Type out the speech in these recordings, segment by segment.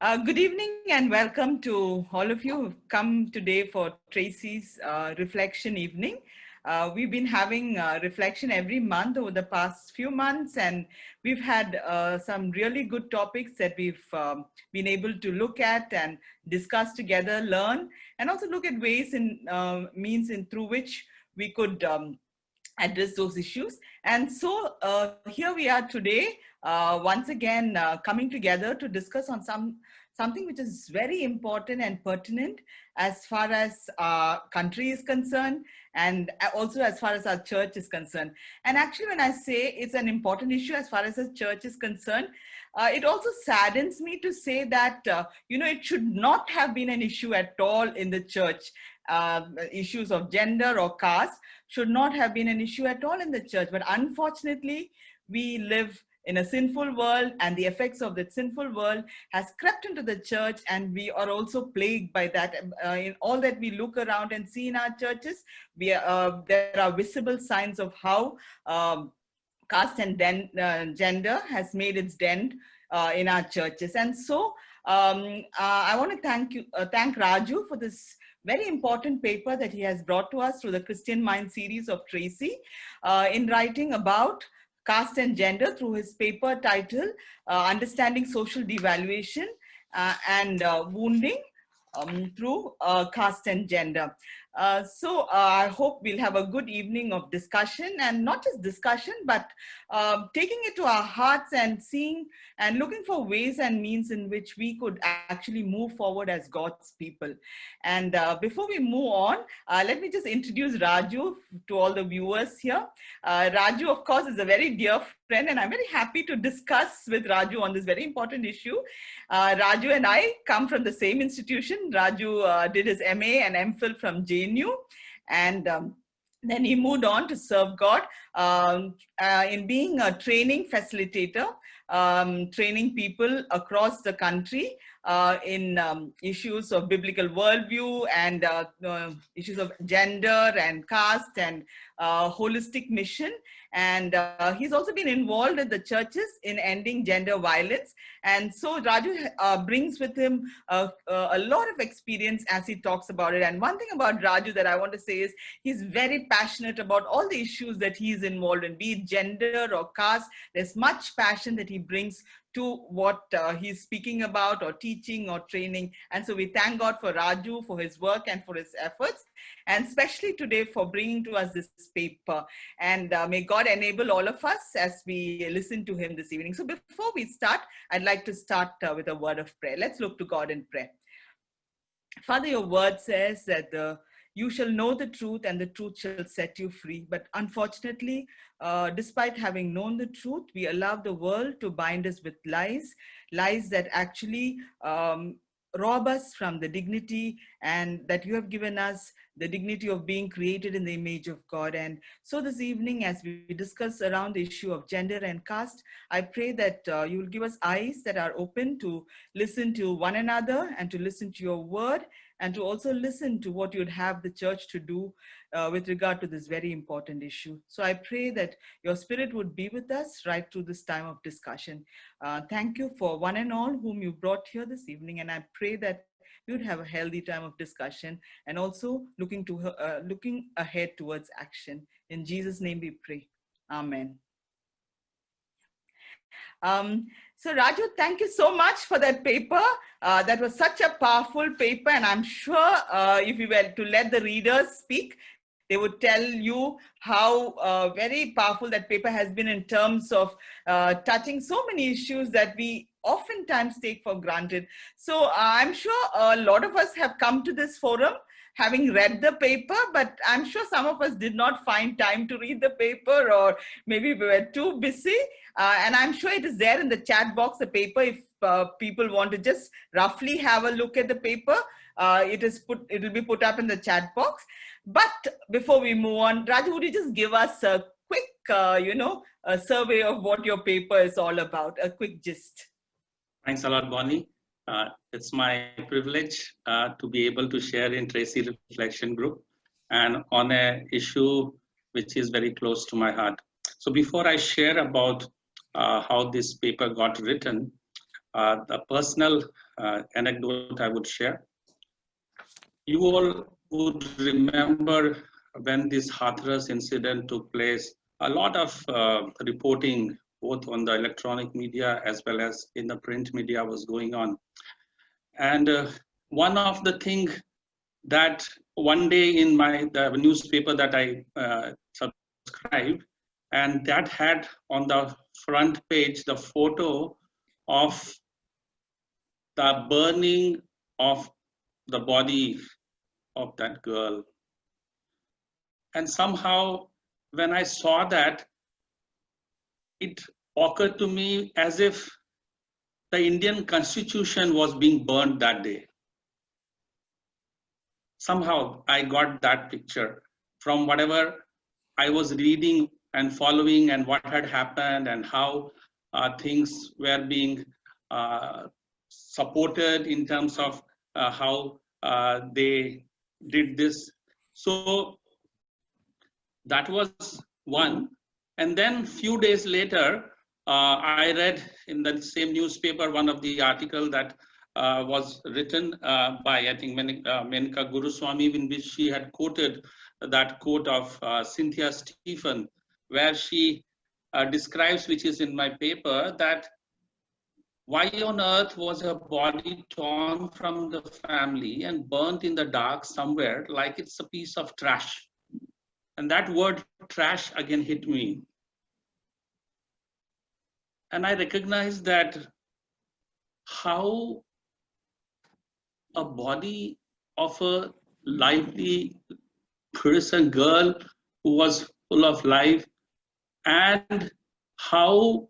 Good evening and welcome to all of you who've come today for Tracy's reflection evening. We've been having reflection every month over the past few months, and we've had some really good topics that we've been able to look at and discuss together, learn, and also look at ways and means through which we could address those issues. And so here we are today, once again coming together to discuss on something which is very important and pertinent as far as our country is concerned, and also as far as our church is concerned. And actually, when I say it's an important issue as far as the church is concerned, it also saddens me to say that, it should not have been an issue at all in the church. Issues of gender or caste should not have been an issue at all in the church. But unfortunately, we live in a sinful world, and the effects of that sinful world has crept into the church, and we are also plagued by that. In all that we look around and see in our churches, there are visible signs of how caste and gender has made its dent in our churches. And so I want to thank Raju for this very important paper that he has brought to us through the Christian Mind series of Tracy, in writing about caste and gender through his paper titled Understanding Social Devaluation and Wounding through caste and gender. So I hope we'll have a good evening of discussion, and not just discussion, but taking it to our hearts and seeing and looking for ways and means in which we could actually move forward as God's people. And before we move on, let me just introduce Raju to all the viewers here. Raju, of course, is a very dear friend, and I'm very happy to discuss with Raju on this very important issue. Raju and I come from the same institution. Raju did his MA and MPhil from JNU, and then he moved on to serve God in being a training facilitator, training people across the country in issues of biblical worldview and issues of gender and caste and holistic mission. And he's also been involved in the churches in ending gender violence. And so Raju brings with him a lot of experience as he talks about it. And one thing about Raju that I want to say is he's very passionate about all the issues that he's involved in, be it gender or caste. There's much passion that he brings to what he's speaking about or teaching or training. And so we thank God for Raju, for his work and for his efforts, and especially today for bringing to us this paper. And may God enable all of us as we listen to him this evening. So before we start, I'd like to start with a word of prayer. Let's look to God in prayer. Father, your word says that you shall know the truth and the truth shall set you free. But unfortunately, despite having known the truth, we allow the world to bind us with lies that actually rob us from the dignity and that you have given us, the dignity of being created in the image of God. And so this evening, as we discuss around the issue of gender and caste, I pray that you will give us eyes that are open to listen to one another and to listen to your word, and to also listen to what you'd have the church to do with regard to this very important issue. So I pray that your spirit would be with us right through this time of discussion. Thank you for one and all whom you brought here this evening, and I pray that we would have a healthy time of discussion and also looking ahead towards action. In Jesus' name we pray. Amen. So Raju, thank you so much for that paper. That was such a powerful paper, and I'm sure if you were to let the readers speak, they would tell you how very powerful that paper has been in terms of touching so many issues that we oftentimes take for granted. So I'm sure a lot of us have come to this forum having read the paper, but I'm sure some of us did not find time to read the paper, or maybe we were too busy. And I'm sure it is there in the chat box, the paper, if people want to just roughly have a look at the paper. It will be put up in the chat box. But before we move on, Raju, would you just give us a quick, a survey of what your paper is all about, a quick gist? Thanks a lot, Bonnie. It's my privilege to be able to share in Tracy Reflection Group and on an issue which is very close to my heart. So before I share about how this paper got written, the personal anecdote I would share. You all would remember when this Hathras incident took place, a lot of reporting both on the electronic media as well as in the print media was going on. And one of the things that one day in the newspaper that I subscribed, and that had on the front page the photo of the burning of the body of that girl. And somehow when I saw that, it occurred to me as if the Indian Constitution was being burned that day. Somehow I got that picture from whatever I was reading and following and what had happened and how things were being supported in terms of how they did this. So that was one. And then few days later, I read in the same newspaper one of the article that was written by, I think, Menka Guruswamy, in which she had quoted that quote of Cynthia Stephen, where she describes, which is in my paper, that why on earth was her body torn from the family and burnt in the dark somewhere like it's a piece of trash? And that word trash again hit me. And I recognized that how a body of a lively person, girl who was full of life, and how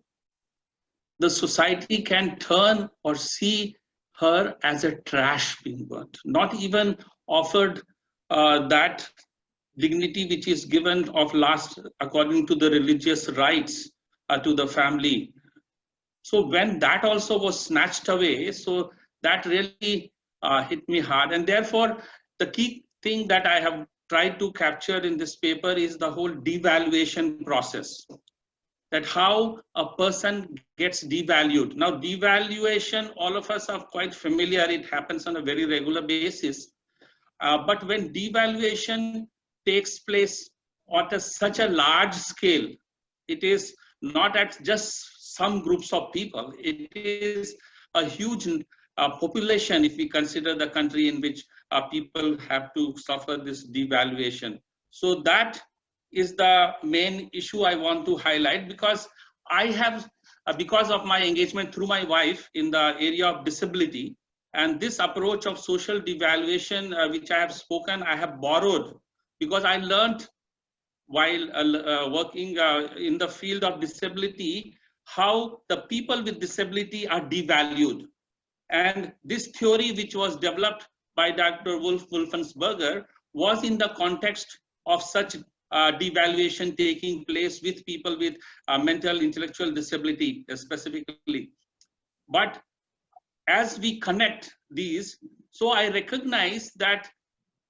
the society can turn or see her as a trash being burnt, not even offered that dignity which is given of last according to the religious rights to the family. So when that also was snatched away, so that really hit me hard. And therefore, the key thing that I have tried to capture in this paper is the whole devaluation process. That how a person gets devalued. Now, devaluation, all of us are quite familiar. It happens on a very regular basis. But when devaluation takes place at such a large scale, it is not at just some groups of people. It is a huge population if we consider the country in which people have to suffer this devaluation. So that is the main issue I want to highlight, because I have, because of my engagement through my wife in the area of disability, and this approach of social devaluation which I have spoken, I have borrowed, because I learned while working in the field of disability, how the people with disability are devalued. And this theory, which was developed by Dr. Wolfensberger, was in the context of such devaluation taking place with people with mental intellectual disability specifically. But as we connect these, so I recognize that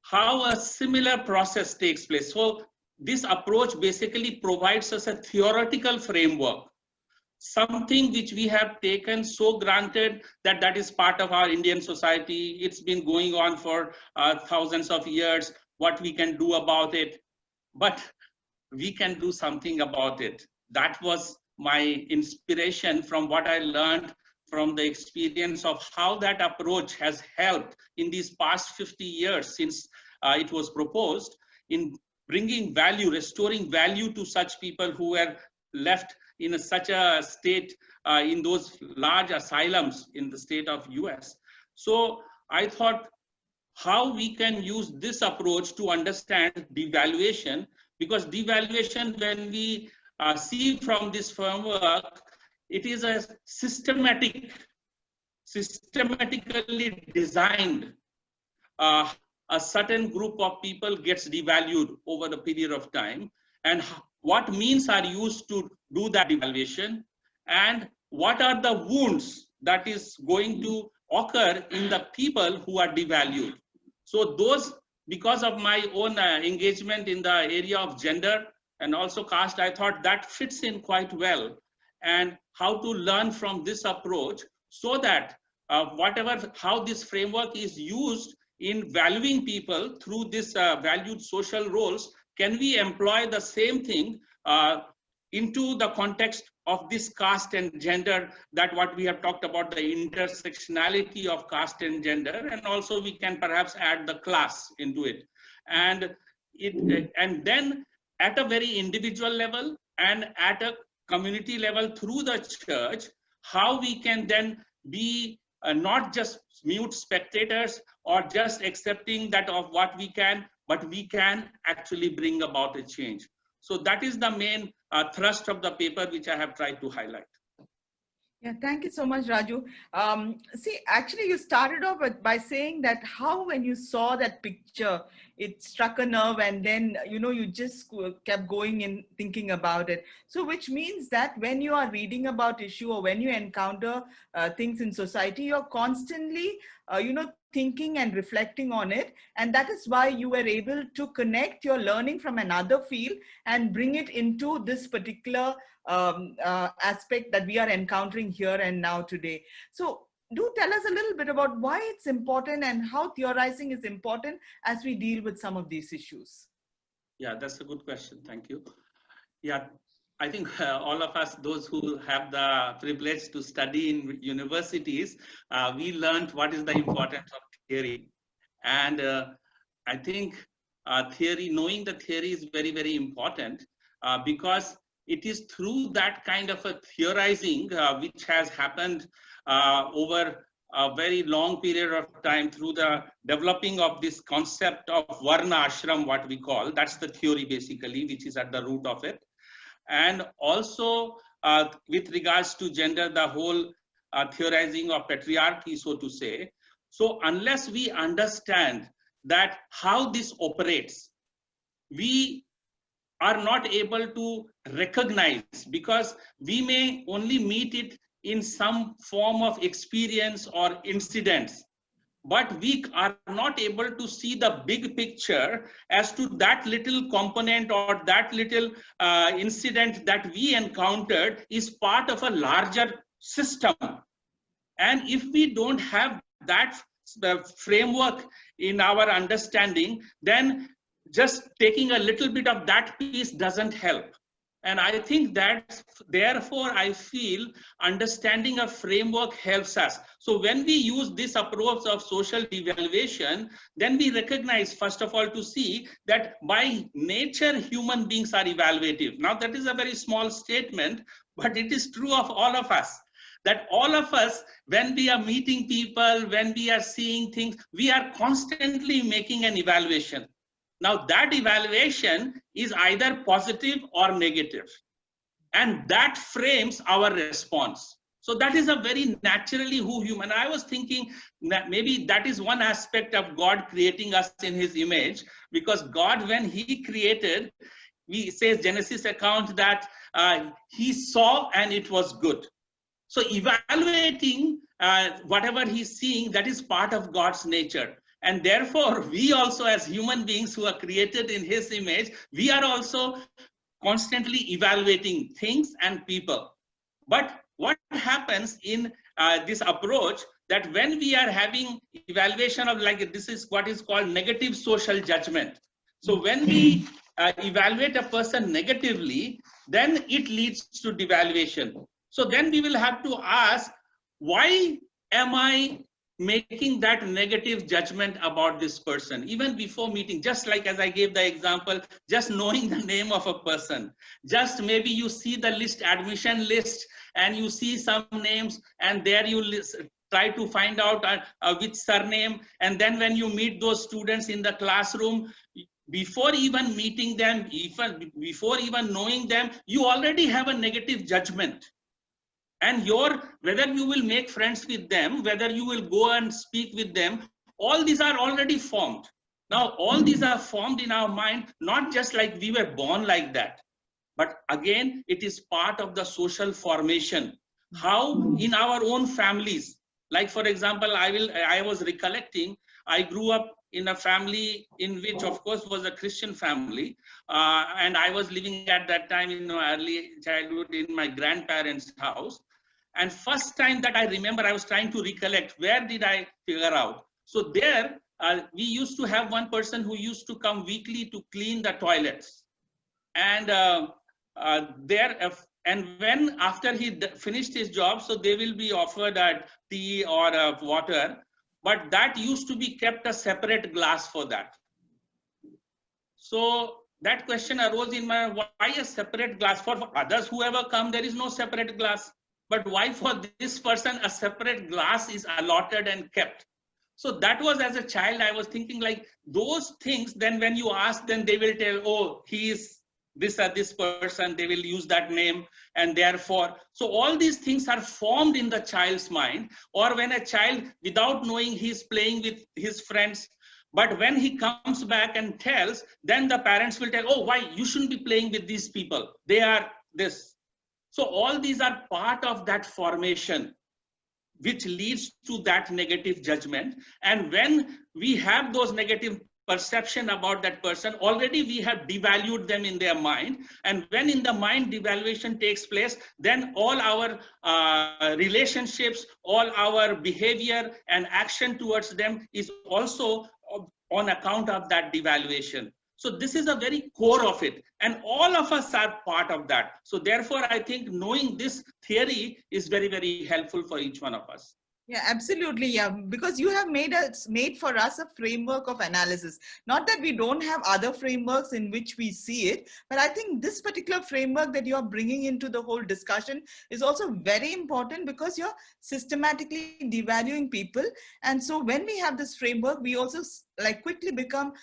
how a similar process takes place. So this approach basically provides us a theoretical framework, something which we have taken so granted that that is part of our Indian society. It's been going on for thousands of years, what we can do about it. But we can do something about it. That was my inspiration from what I learned from the experience of how that approach has helped in these past 50 years since it was proposed, in bringing value, restoring value to such people who were left in such a state in those large asylums in the state of US. So I thought how we can use this approach to understand devaluation, because devaluation, when we see from this framework, it is a systematically designed. A certain group of people gets devalued over the period of time, and what means are used to do that devaluation, and what are the wounds that is going to occur in the people who are devalued. So those, because of my own engagement in the area of gender and also caste, I thought that fits in quite well, and how to learn from this approach so that how this framework is used in valuing people through this valued social roles, can we employ the same thing into the context of this caste and gender, that what we have talked about, the intersectionality of caste and gender, and also we can perhaps add the class into it. And then at a very individual level and at a community level through the church, how we can then be not just mute spectators or just accepting that of what we can, but we can actually bring about a change. So that is the main thrust of the paper, which I have tried to highlight. Yeah, thank you so much, Raju. See, actually, you started off by saying that how when you saw that picture, it struck a nerve, and then, you know, you just kept going in thinking about it. So which means that when you are reading about issue or when you encounter things in society, you're constantly, you know, thinking and reflecting on it. And that is why you were able to connect your learning from another field and bring it into this particular aspect that we are encountering here and now today. So do tell us a little bit about why it's important and how theorizing is important as we deal with some of these issues. Yeah, that's a good question. Thank you. Yeah, I think all of us, those who have the privilege to study in universities, we learned what is the importance of theory. And I think theory, knowing the theory is very, very important because it is through that kind of a theorizing which has happened over a very long period of time through the developing of this concept of Varna Ashram, what we call, that's the theory basically, which is at the root of it. And also with regards to gender, the whole theorizing of patriarchy, so to say. So unless we understand that how this operates, we are not able to recognize, because we may only meet it in some form of experience or incidents, but we are not able to see the big picture as to that little component or that little incident that we encountered is part of a larger system. And if we don't have that framework in our understanding, then just taking a little bit of that piece doesn't help. And I think that therefore I feel understanding a framework helps us. So when we use this approach of social evaluation, then we recognize, first of all, to see that by nature human beings are evaluative. Now that is a very small statement, but it is true of all of us. That all of us, when we are meeting people, when we are seeing things, we are constantly making an evaluation. Now that evaluation is either positive or negative, and that frames our response. So that is a very naturally who human. I was thinking that maybe that is one aspect of God creating us in his image, because God, when he created, we says Genesis account that he saw and it was good. So evaluating whatever he's seeing, that is part of God's nature. And therefore, we also, as human beings who are created in his image, we are also constantly evaluating things and people. But what happens in this approach, that when we are having evaluation of, like, this is what is called negative social judgment. So when we evaluate a person negatively, then it leads to devaluation. So then we will have to ask, why am I making that negative judgment about this person even before meeting? Just like as I gave the example, just knowing the name of a person, just maybe you see the list, admission list, and you see some names, and there you try to find out which surname, and then when you meet those students in the classroom, before even meeting them, even before even knowing them, you already have a negative judgment. And whether you will make friends with them, whether you will go and speak with them, all these are already formed. Now, all these are formed in our mind, not just like we were born like that, but again, it is part of the social formation. How in our own families, like for example, I was recollecting, I grew up in a family in which, of course, was a Christian family, and I was living at that time in early childhood in my grandparents' house. And first time that I remember, I was trying to recollect, where did I figure out? So there, we used to have one person who used to come weekly to clean the toilets. And and when after he finished his job, so they will be offered a tea or water, but that used to be kept a separate glass for that. So that question arose in my, why a separate glass? For others, whoever come, there is no separate glass. But why for this person, a separate glass is allotted and kept? So that was, as a child, I was thinking like those things, then when you ask, then they will tell, oh, he is this or this person, they will use that name, and therefore, so all these things are formed in the child's mind. Or when a child, without knowing, he's playing with his friends, but when he comes back and tells, then the parents will tell, oh, why you shouldn't be playing with these people, they are this. So all these are part of that formation, which leads to that negative judgment. And when we have those negative perception about that person, already we have devalued them in their mind. And when in the mind devaluation takes place, then all our relationships, all our behavior and action towards them is also on account of that devaluation. So this is a very core of it, and all of us are part of that. So therefore, I think knowing this theory is very, very helpful for each one of us. Yeah, absolutely. Yeah, because you have made for us a framework of analysis. Not that we don't have other frameworks in which we see it, but I think this particular framework that you are bringing into the whole discussion is also very important, because you're systematically devaluing people. And so when we have this framework, we also like quickly become,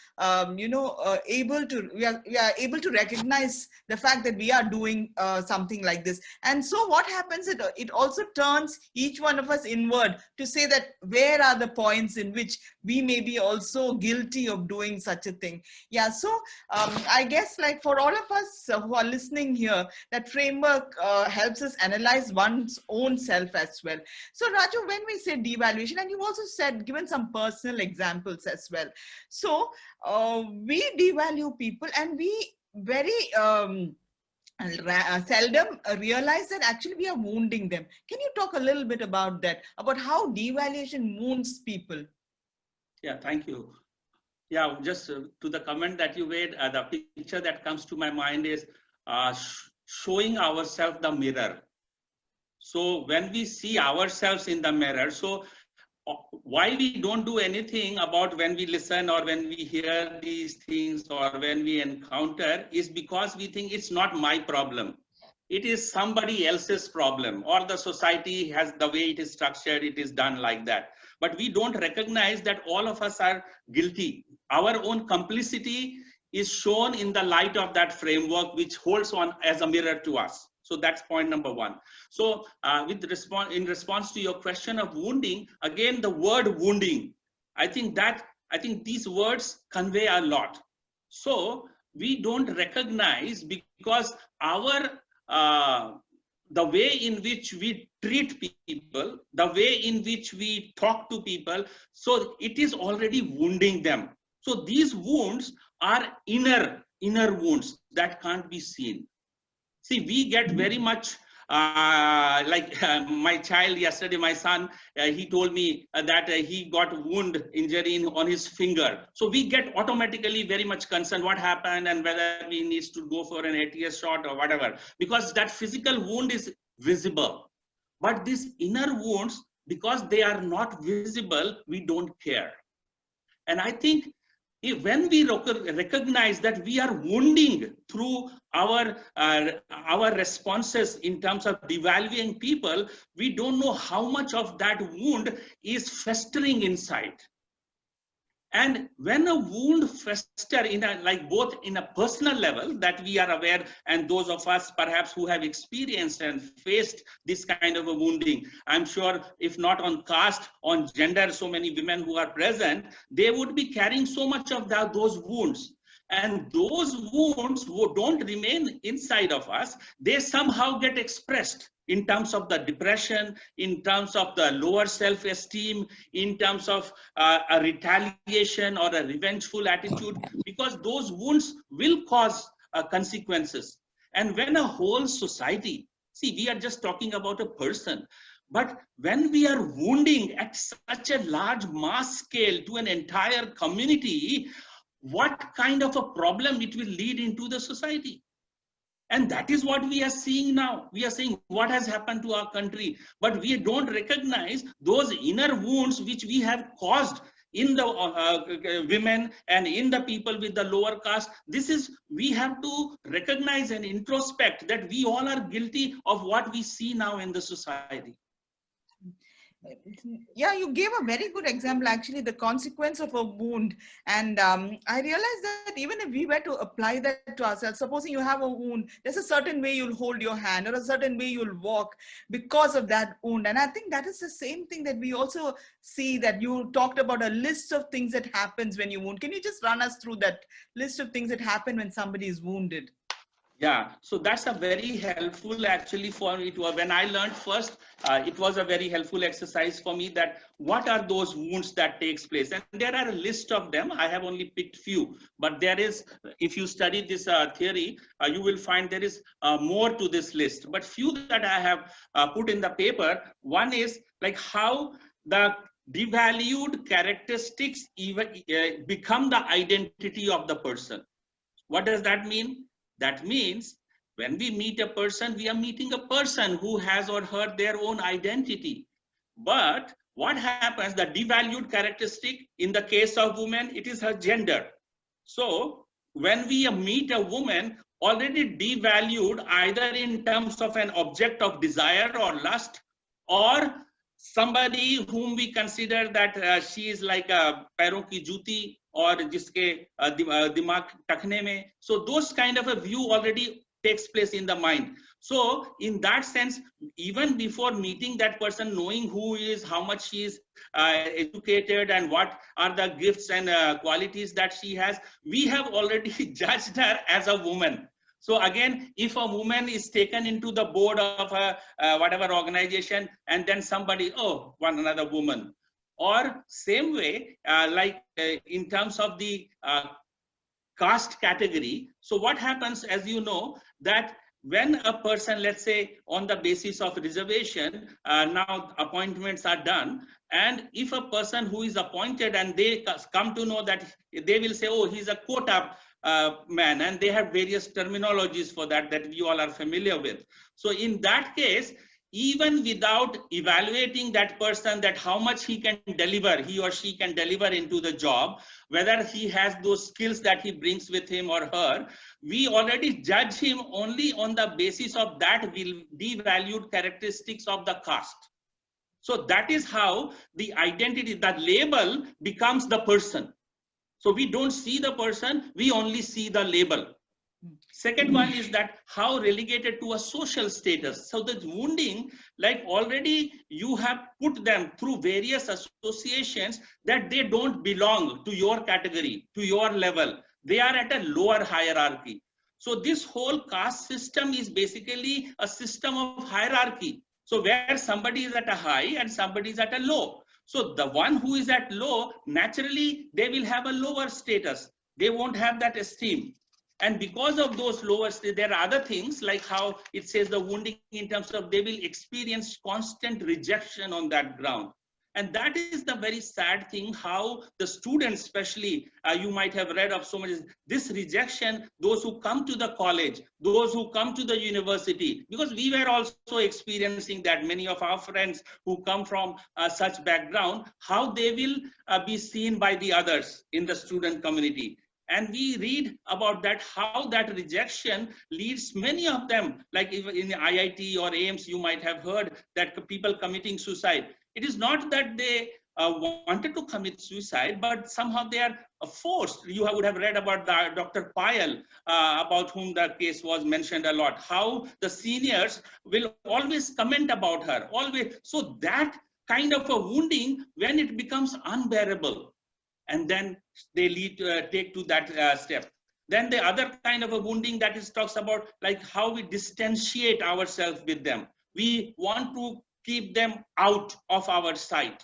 we are able to recognize the fact that we are doing something like this. And so what happens, it also turns each one of us inward to say that where are the points in which we may be also guilty of doing such a thing. Yeah, so I guess like for all of us who are listening here, that framework helps us analyze one's own self as well. So Raju, when we say devaluation, and you also given some personal examples as well. So we devalue people, and we very seldom realize that actually we are wounding them. Can you talk a little bit about that, about how devaluation wounds people? Yeah, thank you. Yeah, just to the comment that you made, the picture that comes to my mind is showing ourselves the mirror. So when we see ourselves in the mirror, so why we don't do anything about when we listen or when we hear these things or when we encounter is because we think it's not my problem. It is somebody else's problem, or the society has the way it is structured, it is done like that. But we don't recognize that all of us are guilty. Our own complicity is shown in the light of that framework, which holds on as a mirror to us. So that's point number one. So in response to your question of wounding, again, the word wounding, I think these words convey a lot. So we don't recognize, because the way in which we treat people, the way in which we talk to people, so it is already wounding them. So these wounds are inner wounds that can't be seen. See, we get very much my child yesterday, my son, he told me that he got wound injury on his finger. So we get automatically very much concerned what happened and whether we need to go for an ATS shot or whatever, because that physical wound is visible. But these inner wounds, because they are not visible, we don't care. And I think when we recognize that we are wounding through our responses in terms of devaluing people, we don't know how much of that wound is festering inside. And when a wound festers both in a personal level that we are aware, and those of us perhaps who have experienced and faced this kind of a wounding, I'm sure if not on caste, on gender, so many women who are present, they would be carrying so much of those wounds. And those wounds don't remain inside of us, they somehow get expressed in terms of the depression, in terms of the lower self-esteem, in terms of a retaliation or a revengeful attitude, because those wounds will cause consequences. And when a whole society, see, we are just talking about a person, But when we are wounding at such a large mass scale to an entire community, what kind of a problem it will lead into the society? And that is what we are seeing now. We are seeing what has happened to our country, but we don't recognize those inner wounds which we have caused in the women and in the people with the lower caste. This is, we have to recognize and introspect that we all are guilty of what we see now in the society. Yeah, you gave a very good example, actually, the consequence of a wound. And I realized that even if we were to apply that to ourselves, supposing you have a wound, there's a certain way you'll hold your hand or a certain way you'll walk because of that wound. And I think that is the same thing that we also see, that you talked about a list of things that happens when you wound. Can you just run us through that list of things that happen when somebody is wounded? Yeah, so that's a very helpful actually for me. When I learned first, it was a very helpful exercise for me, that what are those wounds that takes place, and there are a list of them. I have only picked few, but there is, if you study this theory, you will find there is more to this list, but few that I have put in the paper. One is like how the devalued characteristics even become the identity of the person. What does that mean? That means when we meet a person, we are meeting a person who has or her their own identity. But what happens, the devalued characteristic in the case of women, it is her gender. So when we meet a woman already devalued, either in terms of an object of desire or lust, or somebody whom we consider that she is like a पैरों की जूती और जिसके दिमाग टखने में, so those kind of a view already takes place in the mind. So in that sense, even before meeting that person, knowing who he is, how much she is educated, and what are the gifts and qualities that she has, we have already judged her as a woman. So again, if a woman is taken into the board of a whatever organization, and then somebody, oh, one another woman. Or same way, in terms of the caste category. So what happens, as you know, that when a person, let's say on the basis of reservation, now appointments are done, and if a person who is appointed and they come to know that, they will say, oh, he's a quota man, and they have various terminologies for that we all are familiar with. So in that case, even without evaluating that person, that how much he can deliver, he or she can deliver into the job, whether he has those skills that he brings with him or her, we already judge him only on the basis of that devalued characteristics of the caste. So that is how the identity, that label becomes the person. So we don't see the person, we only see the label. Second one is that how relegated to a social status. So the wounding, like already you have put them through various associations that they don't belong to your category, to your level. They are at a lower hierarchy. So this whole caste system is basically a system of hierarchy. So where somebody is at a high and somebody is at a low. So the one who is at low, naturally, they will have a lower status. They won't have that esteem. And because of those lower, there are other things like how it says the wounding in terms of they will experience constant rejection on that ground. And that is the very sad thing, how the students, especially, you might have read of so much, this rejection, those who come to the college, those who come to the university, because we were also experiencing that, many of our friends who come from such background, how they will be seen by the others in the student community. And we read about that, how that rejection leads many of them, like even in the IIT or AIMS, you might have heard that people committing suicide. It is not that they wanted to commit suicide, but somehow they are forced. You would have read about Dr. Payal, about whom the case was mentioned a lot, how the seniors will always comment about her, always. So that kind of a wounding, when it becomes unbearable, and then they take to that step. Then the other kind of a wounding that is talks about like how we distantiate ourselves with them. We want to keep them out of our sight.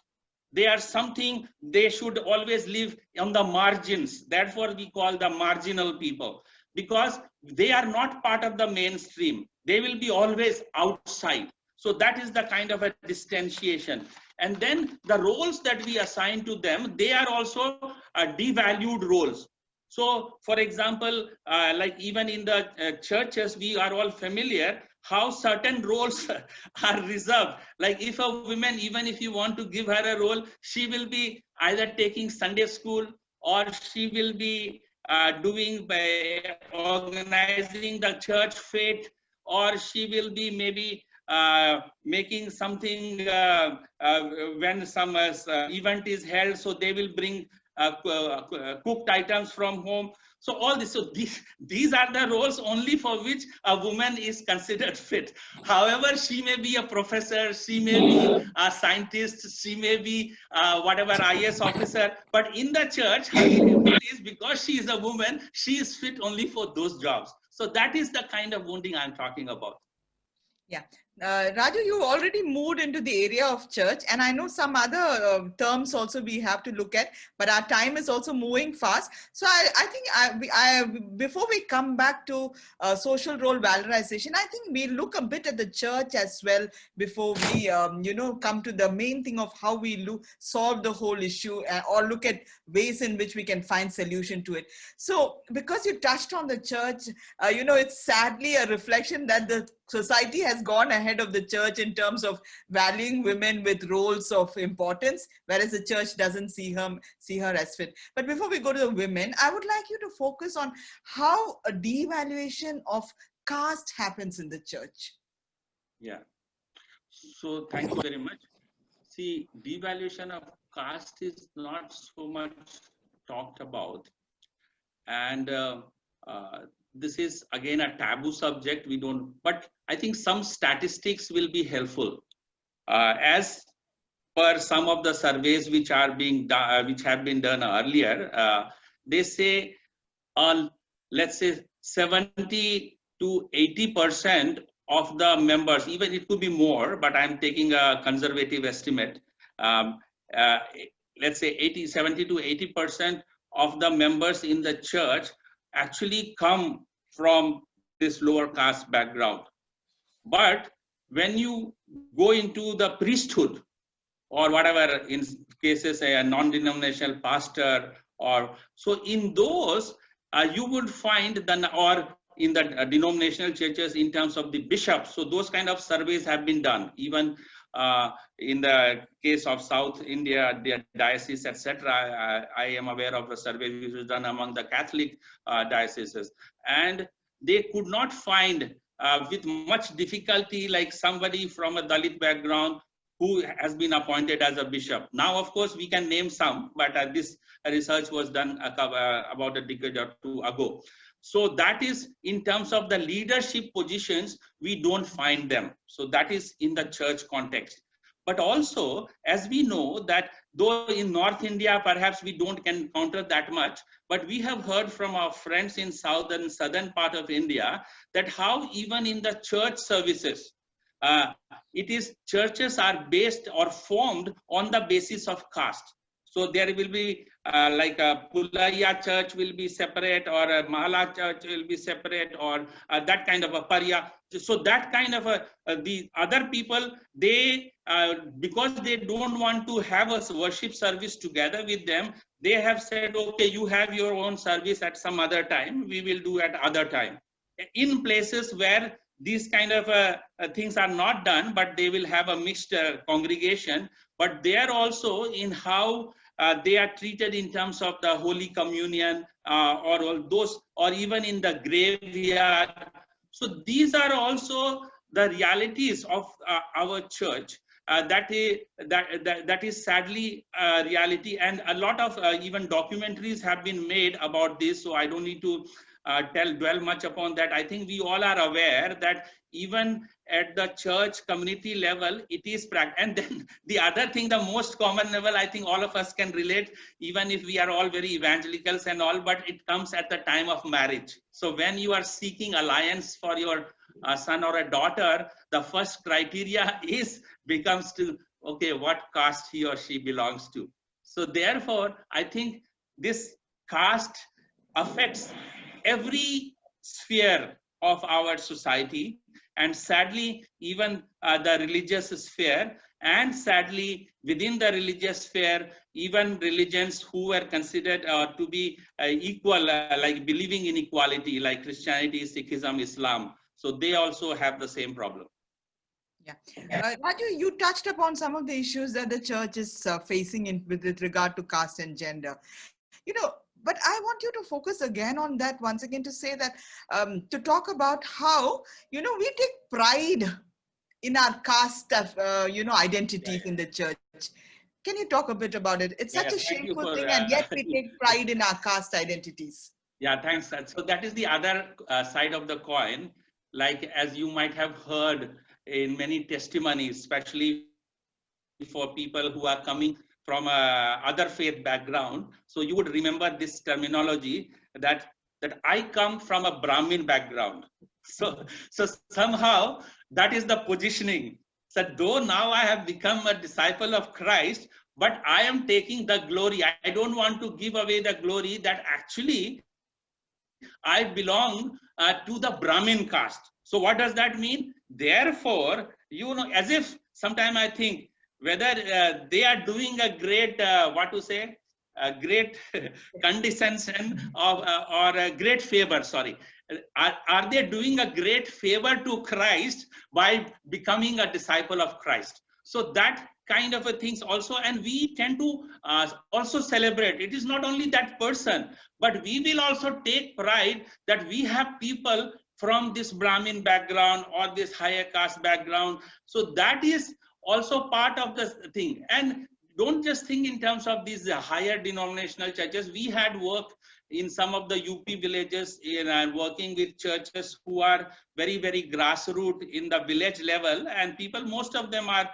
They are something, they should always live on the margins. Therefore, we call the marginal people, because they are not part of the mainstream. They will be always outside. So that is the kind of a distanciation. And then the roles that we assign to them, they are also devalued roles. So for example, like even in the churches, we are all familiar how certain roles are reserved. Like if a woman, even if you want to give her a role, she will be either taking Sunday school, or she will be doing by organizing the church fete, or she will be maybe making something when some event is held, so they will bring cooked items from home. So all this, so these are the roles only for which a woman is considered fit. However, she may be a professor, she may be a scientist, she may be whatever IAS officer, but in the church, her label is, because she is a woman, she is fit only for those jobs. So that is the kind of wounding I'm talking about. Yeah. Raju, you already moved into the area of church, and I know some other terms also we have to look at, but our time is also moving fast. So I think before we come back to social role valorization, I think we look a bit at the church as well before we, come to the main thing of how we solve the whole issue, or look at ways in which we can find solution to it. So because you touched on the church, it's sadly a reflection that the society has gone ahead of the church in terms of valuing women with roles of importance, whereas the church doesn't see her as fit. But before we go to the women, I would like you to focus on how a devaluation of caste happens in the church. Yeah. So thank you very much. See, devaluation of caste is not so much talked about. And this is again a taboo subject. We don't, but I think some statistics will be helpful. As per some of the surveys which are being done, which have been done earlier, they say let's say 70 to 80% of the members, even it could be more, but I'm taking a conservative estimate. Let's say 70 to 80% of the members in the church actually come from this lower caste background. But when you go into the priesthood, or whatever, in cases a non-denominational pastor, or so in those you would find or in the denominational churches in terms of the bishops. So those kind of surveys have been done, even in the case of South India, the diocese, etc. I am aware of a survey which was done among the Catholic dioceses, and they could not find with much difficulty like somebody from a Dalit background who has been appointed as a bishop. Now, of course, we can name some, but this research was done about a decade or two ago. So that is in terms of the leadership positions, we don't find them. So that is in the church context. But also, as we know that though in North India, perhaps we don't encounter that much, but we have heard from our friends in southern part of India that how even in the church services, it is churches are based or formed on the basis of caste. So there will be like a Pulaya church will be separate, or a Mahala church will be separate, or that kind of a Parya. So that kind of the other people, they because they don't want to have a worship service together with them, they have said, okay, you have your own service at some other time, we will do at other time. In places where these kind of things are not done, but they will have a mixed congregation, but they are also in how they are treated in terms of the Holy Communion, or all those, or even in the graveyard. So these are also the realities of our church. That is sadly reality, and a lot of even documentaries have been made about this, so I don't need to dwell much upon that. I think we all are aware that even at the church community level, it is practiced. And then the other thing, the most common level, I think all of us can relate, even if we are all very evangelicals and all, but it comes at the time of marriage. So when you are seeking alliance for your son or a daughter, the first criteria becomes to, okay, what caste he or she belongs to. So therefore, I think this caste affects every sphere of our society, And sadly, even the religious sphere, and sadly, within the religious sphere, even religions who were considered to be equal, like believing in equality, like Christianity, Sikhism, Islam. So they also have the same problem. Yeah. Raju, you touched upon some of the issues that the church is facing with regard to caste and gender. But I want you to focus again on that once again, to say that, to talk about how, we take pride in our caste of, identities in the church. Can you talk a bit about it? It's such a shameful thing, and yet we take pride in our caste identities. Yeah, thanks. So that is the other side of the coin. Like, as you might have heard in many testimonies, especially for people who are coming from other faith background. So you would remember this terminology that I come from a Brahmin background. So somehow that is the positioning. So though now I have become a disciple of Christ, but I am taking the glory. I don't want to give away the glory that actually I belong to the Brahmin caste. So what does that mean? Therefore, as if sometime I think whether they are doing a great, a great condescension of, or a great favor, sorry. Are they doing a great favor to Christ by becoming a disciple of Christ? So that kind of a things also, and we tend to also celebrate. It is not only that person, but we will also take pride that we have people from this Brahmin background or this higher caste background. So that is also part of the thing. And don't just think in terms of these higher denominational churches. We had worked in some of the UP villages in working with churches who are very, very grassroots in the village level, and people, most of them are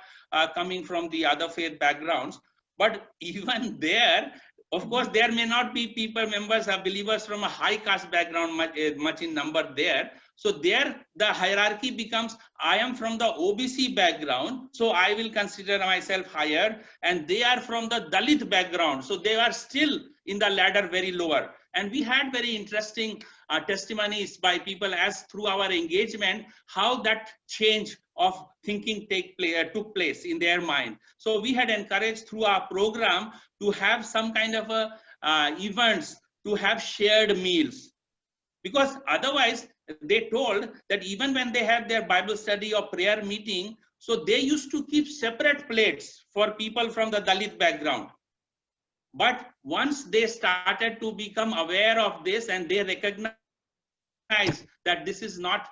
coming from the other faith backgrounds. But even there, of course, there may not be people, members, or believers from a high caste background much in number there. So there, the hierarchy becomes, I am from the OBC background, so I will consider myself higher, and they are from the Dalit background, so they are still in the ladder very lower. And we had very interesting testimonies by people as through our engagement, how that change of thinking took place in their mind. So we had encouraged through our program to have some kind of events, to have shared meals. Because otherwise, they told that even when they had their Bible study or prayer meeting, so they used to keep separate plates for people from the Dalit background. But once they started to become aware of this and they recognize that this is not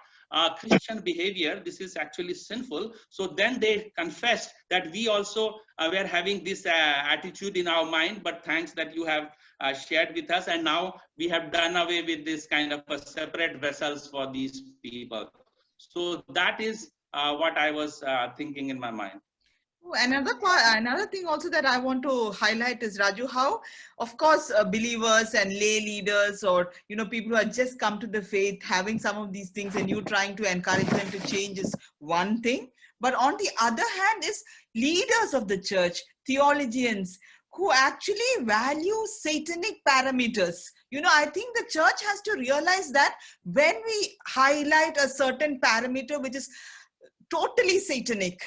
Christian behavior, this is actually sinful. So then they confessed that we also were having this attitude in our mind, but thanks that you have shared with us, and now we have done away with this kind of a separate vessels for these people. So that is what I was thinking in my mind. Another thing also that I want to highlight is, Raju, how, of course, believers and lay leaders, or people who have just come to the faith, having some of these things, and you trying to encourage them to change is one thing. But on the other hand, is leaders of the church, theologians, who actually value satanic parameters. I think the church has to realize that when we highlight a certain parameter which is totally satanic,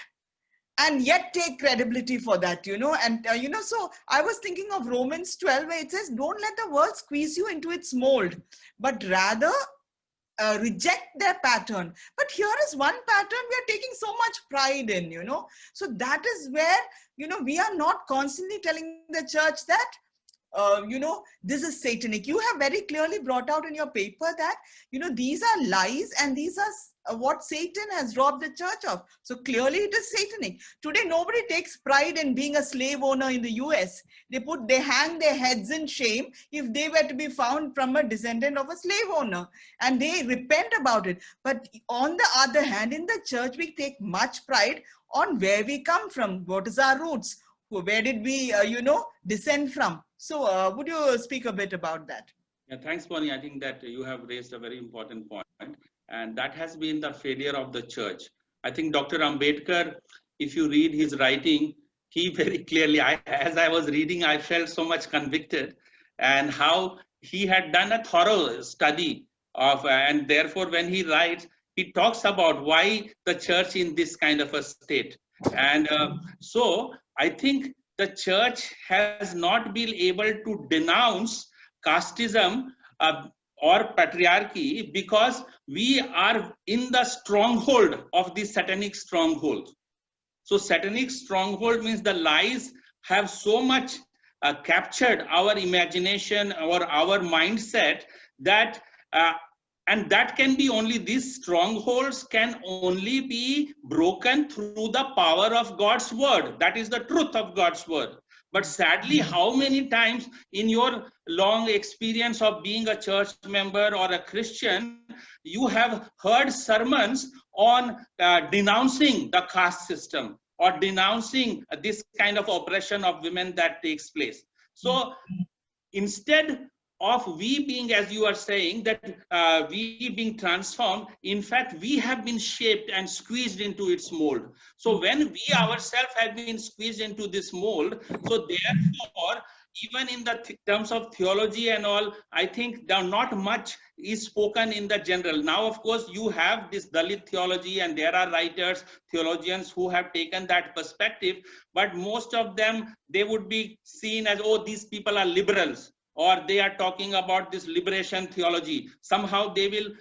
and yet take credibility for that, so I was thinking of Romans 12, where it says, don't let the world squeeze you into its mold, but rather reject their pattern. But here is one pattern we are taking so much pride in, so that is where, we are not constantly telling the church that, this is satanic. You have very clearly brought out in your paper that, these are lies, and these are what Satan has robbed the church of. So clearly it is satanic. Today, nobody takes pride in being a slave owner in the US. They hang their heads in shame if they were to be found from a descendant of a slave owner, and they repent about it. But on the other hand, in the church, we take much pride on where we come from. What is our roots? Where did we, descend from? So would you speak a bit about that? Yeah, thanks, Bonnie. I think that you have raised a very important point. And that has been the failure of the church. I think Dr. Ambedkar, if you read his writing, he very clearly, as I was reading, I felt so much convicted, and how he had done a thorough study of, and therefore when he writes, he talks about why the church in this kind of a state. And so I think the church has not been able to denounce casteism or patriarchy because we are in the stronghold of the satanic stronghold. So satanic stronghold means the lies have so much captured our imagination or our mindset that and that can be only, these strongholds can only be broken through the power of God's word. That is the truth of God's word. But sadly, how many times in your long experience of being a church member or a Christian, you have heard sermons on denouncing the caste system or denouncing this kind of oppression of women that takes place. So instead of we being, as you are saying, that we being transformed, in fact, we have been shaped and squeezed into its mold. So when we ourselves have been squeezed into this mold, so therefore, even in the terms of theology and all, I think there not much is spoken in the general. Now, of course, you have this Dalit theology, and there are writers, theologians who have taken that perspective, but most of them, they would be seen as, oh, these people are liberals, or they are talking about this liberation theology. Somehow they will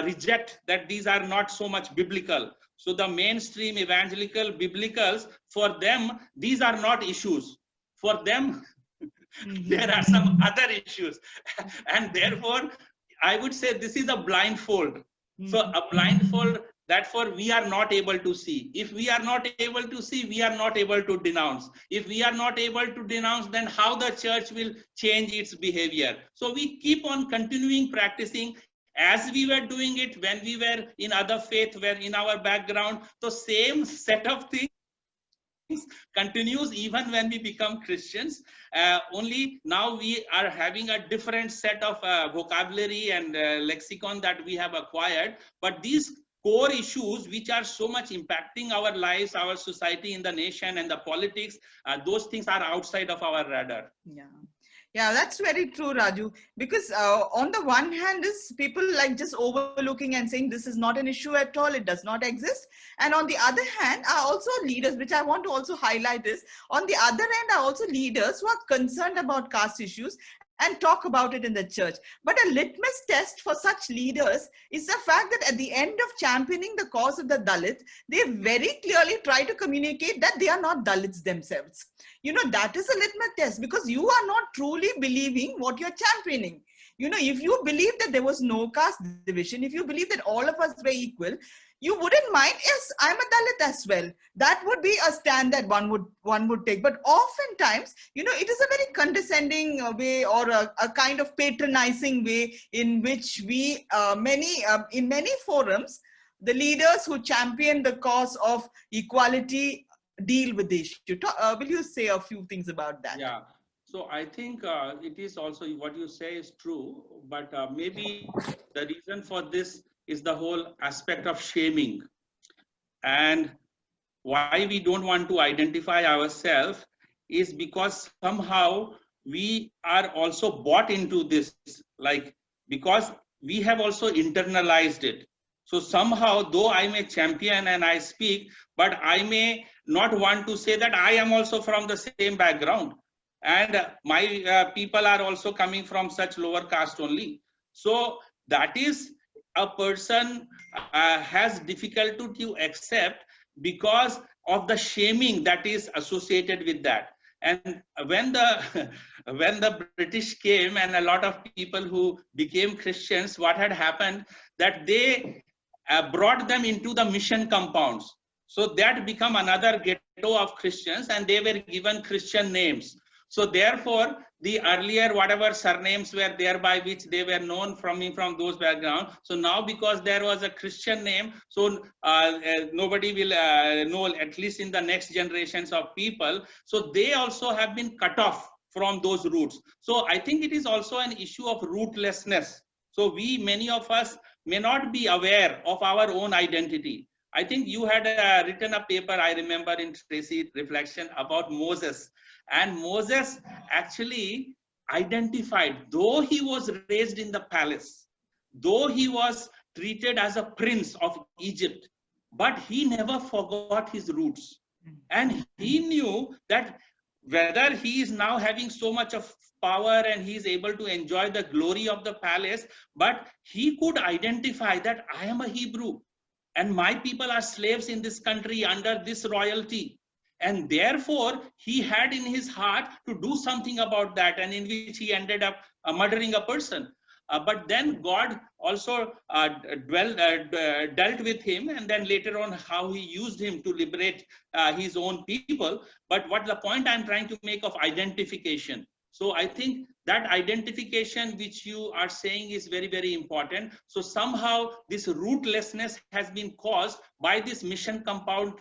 reject that these are not so much biblical. So the mainstream evangelical biblicals, for them, these are not issues. For them, there are some other issues. And therefore, I would say this is a blindfold. So a blindfold, therefore we are not able to see. If we are not able to see, we are not able to denounce. If we are not able to denounce, then how the church will change its behavior? So we keep on continuing practicing as we were doing it when we were in other faith, where in our background, the same set of things continues even when we become Christians. Only now we are having a different set of vocabulary and lexicon that we have acquired. But these core issues which are so much impacting our lives, our society, in the nation and the politics, those things are outside of our radar. Yeah, that's very true, Raju. Because on the one hand is people like just overlooking and saying this is not an issue at all, it does not exist. And on the other hand are also leaders, which I want to also highlight this. On the other end are also leaders who are concerned about caste issues and talk about it in the church. But a litmus test for such leaders is the fact that at the end of championing the cause of the Dalit, they very clearly try to communicate that they are not Dalits themselves. You know, that is a litmus test, because you are not truly believing what you're championing. You know, if you believe that there was no caste division, if you believe that all of us were equal, you wouldn't mind, yes, I'm a Dalit as well. That would be a stand that one would take. But oftentimes, you know, it is a very condescending way, or a kind of patronizing way in which we, in many forums, the leaders who champion the cause of equality deal with the issue. Will you say a few things about that? Yeah. So I think it is also what you say is true, but maybe the reason for this is the whole aspect of shaming. And why we don't want to identify ourselves is because somehow we are also bought into this, like, because we have also internalized it. So somehow, though I'm a champion and I speak, but I may not want to say that I am also from the same background. And my people are also coming from such lower caste only. So that is a person has difficulty to accept because of the shaming that is associated with that. And when the British came and a lot of people who became Christians, what had happened, that they brought them into the mission compounds. So that became another ghetto of Christians, and they were given Christian names. So therefore, the earlier whatever surnames were there by which they were known from those backgrounds. So now because there was a Christian name, so nobody will know, at least in the next generations of people. So they also have been cut off from those roots. So I think it is also an issue of rootlessness. So many of us may not be aware of our own identity. I think you had written a paper, I remember, in Tracy Reflection about Moses. And Moses actually identified, though he was raised in the palace, though he was treated as a prince of Egypt, but he never forgot his roots. And he knew that whether he is now having so much of power and he is able to enjoy the glory of the palace, but he could identify that I am a Hebrew and my people are slaves in this country under this royalty. And therefore, he had in his heart to do something about that, and in which he ended up murdering a person. But then God also dealt with him, and then later on how he used him to liberate his own people. But what the point I'm trying to make of identification. So I think that identification which you are saying is very, very important. So somehow this rootlessness has been caused by this mission compound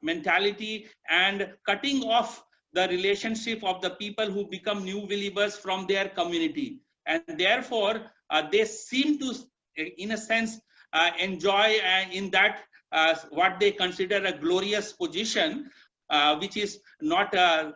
mentality and cutting off the relationship of the people who become new believers from their community. And therefore, they seem to, in a sense, enjoy in that what they consider a glorious position, which is not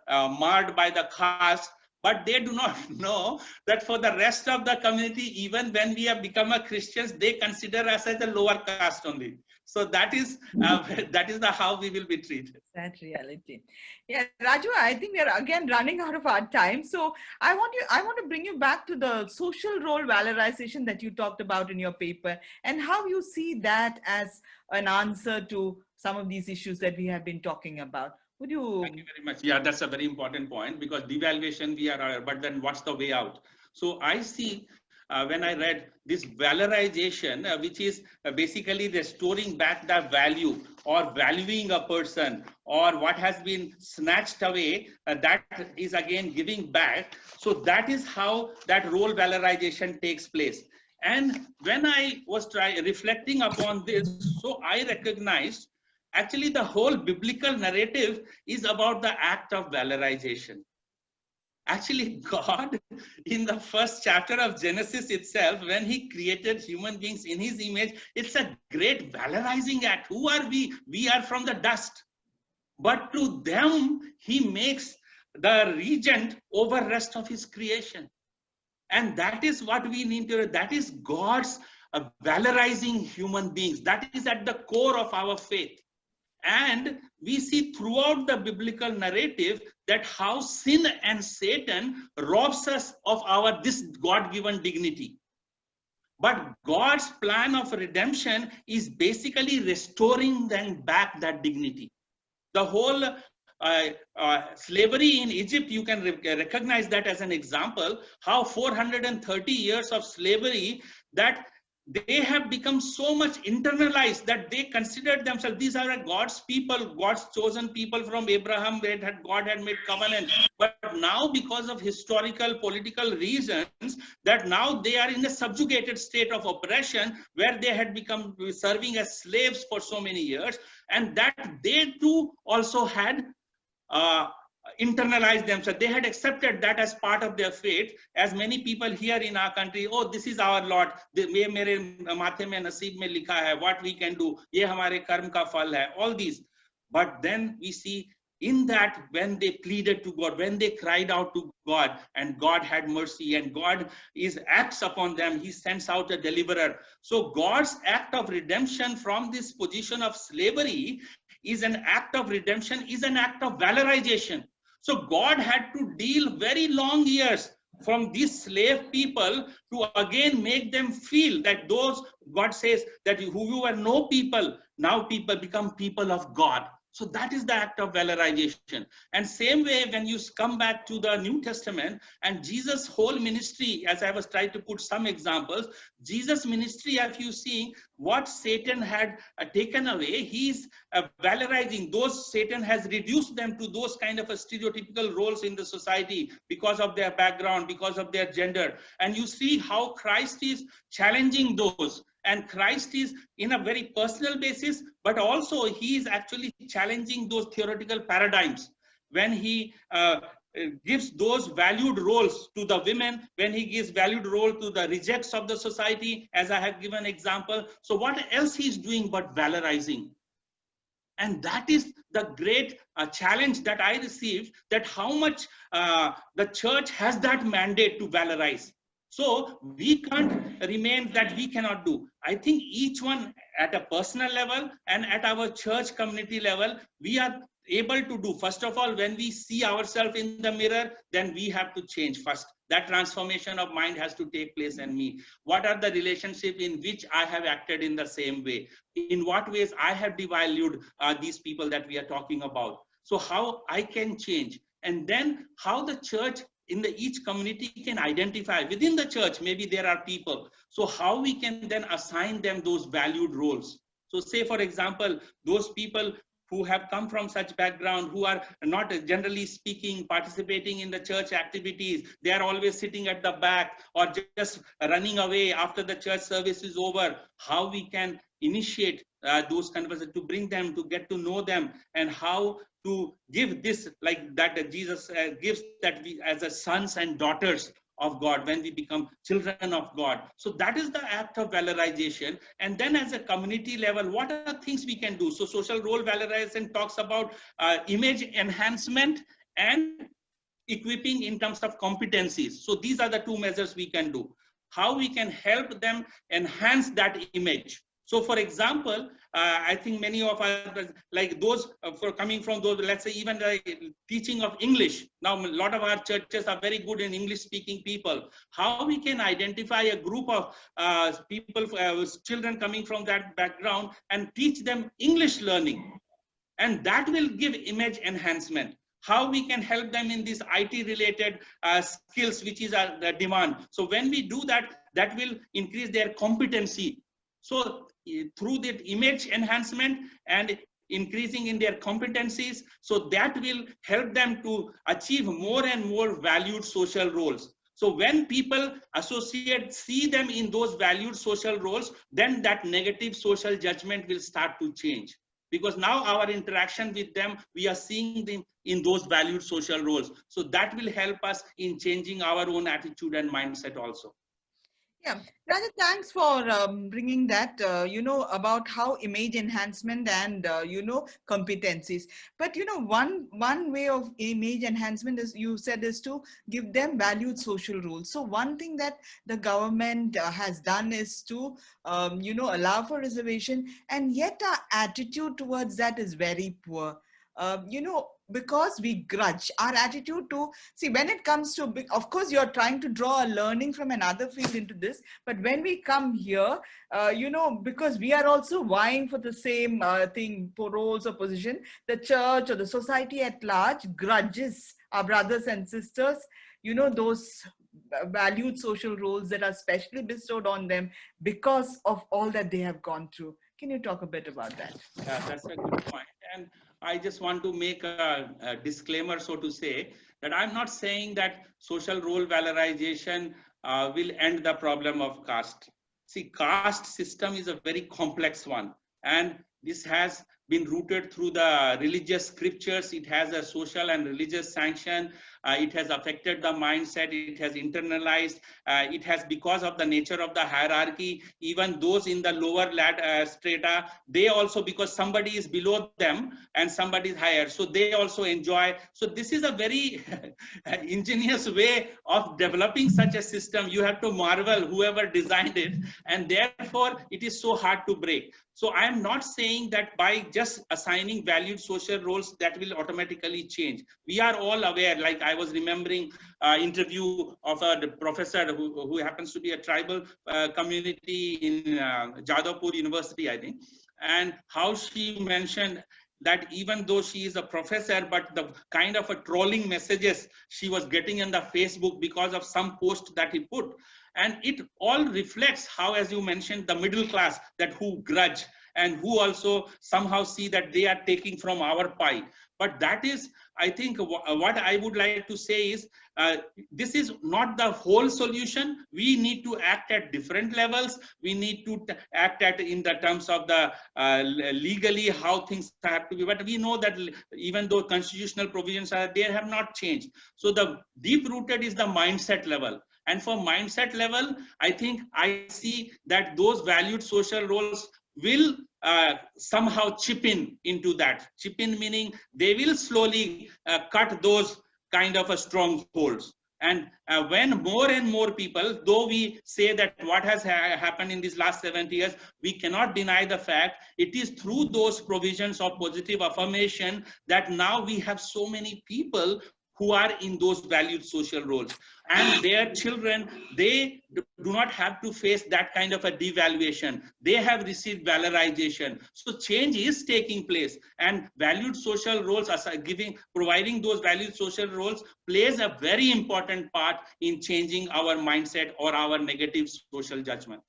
marred by the caste. But they do not know that for the rest of the community, even when we have become a Christians, they consider us as a lower caste only. So that is the how we will be treated. That reality. Yeah, Raju, I think we are again running out of our time. So I want to bring you back to the social role valorization that you talked about in your paper, and how you see that as an answer to some of these issues that we have been talking about. Would you? Thank you very much. Yeah, that's a very important point, because devaluation we are, but then what's the way out? So I see when I read this valorization, which is basically restoring back the value or valuing a person, or what has been snatched away, that is again giving back. So that is how that role valorization takes place. And when I was reflecting upon this, so I recognized actually the whole biblical narrative is about the act of valorization. Actually, God, in the first chapter of Genesis itself, when he created human beings in his image, it's a great valorizing act. Who are we? We are from the dust. But to them, he makes the regent over rest of his creation. And that is what we need to, that is God's valorizing human beings. That is at the core of our faith. And we see throughout the biblical narrative that how sin and Satan robs us of our this God-given dignity. But God's plan of redemption is basically restoring them back that dignity. The whole slavery in Egypt, you can recognize that as an example, how 430 years of slavery, that they have become so much internalized that they considered themselves, these are God's people, God's chosen people from Abraham, that God had made covenant. But now, because of historical, political reasons, that now they are in a subjugated state of oppression, where they had become serving as slaves for so many years, and that they too also had internalized themselves. They had accepted that as part of their fate, as many people here in our country, oh, this is our lot, ये मेरे माथे में नसीब में लिखा है, what we can do, ये हमारे कर्म का फल है, all these. But then we see in that, when they pleaded to God, when they cried out to God, and God had mercy, and God acts upon them, he sends out a deliverer. So God's act of redemption from this position of slavery is an act of redemption, is an act of valorization. So God had to deal very long years from these slave people to again make them feel that those, God says that who you were no people, now people become people of God. So that is the act of valorization. And same way, when you come back to the New Testament and Jesus' whole ministry, as I was trying to put some examples, Jesus' ministry, if you see what Satan had taken away, he's valorizing those. Satan has reduced them to those kind of a stereotypical roles in the society because of their background, because of their gender. And you see how Christ is challenging those. And Christ is in a very personal basis, but also he is actually challenging those theoretical paradigms when he gives those valued roles to the women, when he gives valued role to the rejects of the society, as I have given example. So what else he's doing but valorizing? And that is the great challenge that I received, that how much the church has that mandate to valorize. So we can't remain that we cannot do. I think each one at a personal level and at our church community level, we are able to do. First of all, when we see ourselves in the mirror, then we have to change first. That transformation of mind has to take place in me. What are the relationships in which I have acted in the same way? In what ways I have devalued these people that we are talking about? So how I can change, and then how the church in the each community can identify within the church, maybe there are people, so how we can then assign them those valued roles. So say for example, those people who have come from such background, who are not generally speaking participating in the church activities, they are always sitting at the back or just running away after the church service is over, how we can initiate those conversations to bring them, to get to know them, and how to give this like that Jesus gives, that we as a sons and daughters of God, when we become children of God. So that is the act of valorization. And then as a community level, what are things we can do? So social role valorization talks about image enhancement and equipping in terms of competencies. So these are the two measures we can do. How we can help them enhance that image. So for example, I think many of us, like those for coming from those, let's say even the teaching of English. Now, a lot of our churches are very good in English speaking people. How we can identify a group of people, children coming from that background, and teach them English learning. And that will give image enhancement. How we can help them in these IT related skills, which is the demand. So when we do that, that will increase their competency. So through that image enhancement and increasing in their competencies, so that will help them to achieve more and more valued social roles. So when people associate, see them in those valued social roles, then that negative social judgment will start to change. Because now our interaction with them, we are seeing them in those valued social roles. So that will help us in changing our own attitude and mindset also. Yeah, Raja, thanks for bringing that, about how image enhancement and, competencies. But, one way of image enhancement is, you said, is to give them valued social roles. So one thing that the government has done is to, allow for reservation, and yet our attitude towards that is very poor. Because we grudge our attitude to see when it comes to, of course you're trying to draw a learning from another field into this, but when we come here, because we are also vying for the same thing, for roles or position, the church or the society at large grudges our brothers and sisters, those valued social roles that are specially bestowed on them because of all that they have gone through. Can you talk a bit about that? Yeah, that's a good point. And I just want to make a disclaimer, so to say, that I'm not saying that social role valorization will end the problem of caste. See, caste system is a very complex one, and this has been rooted through the religious scriptures. It has a social and religious sanction. It has affected the mindset. It has internalized. It has, because of the nature of the hierarchy, even those in the lower strata, they also, because somebody is below them and somebody is higher, so they also enjoy. So this is a very ingenious way of developing such a system. You have to marvel whoever designed it, and therefore it is so hard to break. So I am not saying that by just assigning valued social roles that will automatically change. We are all aware, like I was remembering interview of a professor who happens to be a tribal community in Jadavpur University, I think, and how she mentioned that even though she is a professor, but the kind of a trolling messages she was getting in the Facebook because of some post that he put. And it all reflects how, as you mentioned, the middle class, that who grudge and who also somehow see that they are taking from our pie. But that is, I think, what I would like to say is, this is not the whole solution. We need to act at different levels. We need to act at in the terms of the legally how things have to be. But we know that even though constitutional provisions are, they have not changed. So the deep rooted is the mindset level. And for mindset level, I think I see that those valued social roles will somehow chip in into that. Chip in meaning they will slowly cut those kind of a strongholds. And when more and more people, though we say that what has happened in these last 70 years, we cannot deny the fact it is through those provisions of positive affirmation that now we have so many people who are in those valued social roles, and their children, they do not have to face that kind of a devaluation. They have received valorization. So change is taking place, and valued social roles, as providing those valued social roles plays a very important part in changing our mindset or our negative social judgment.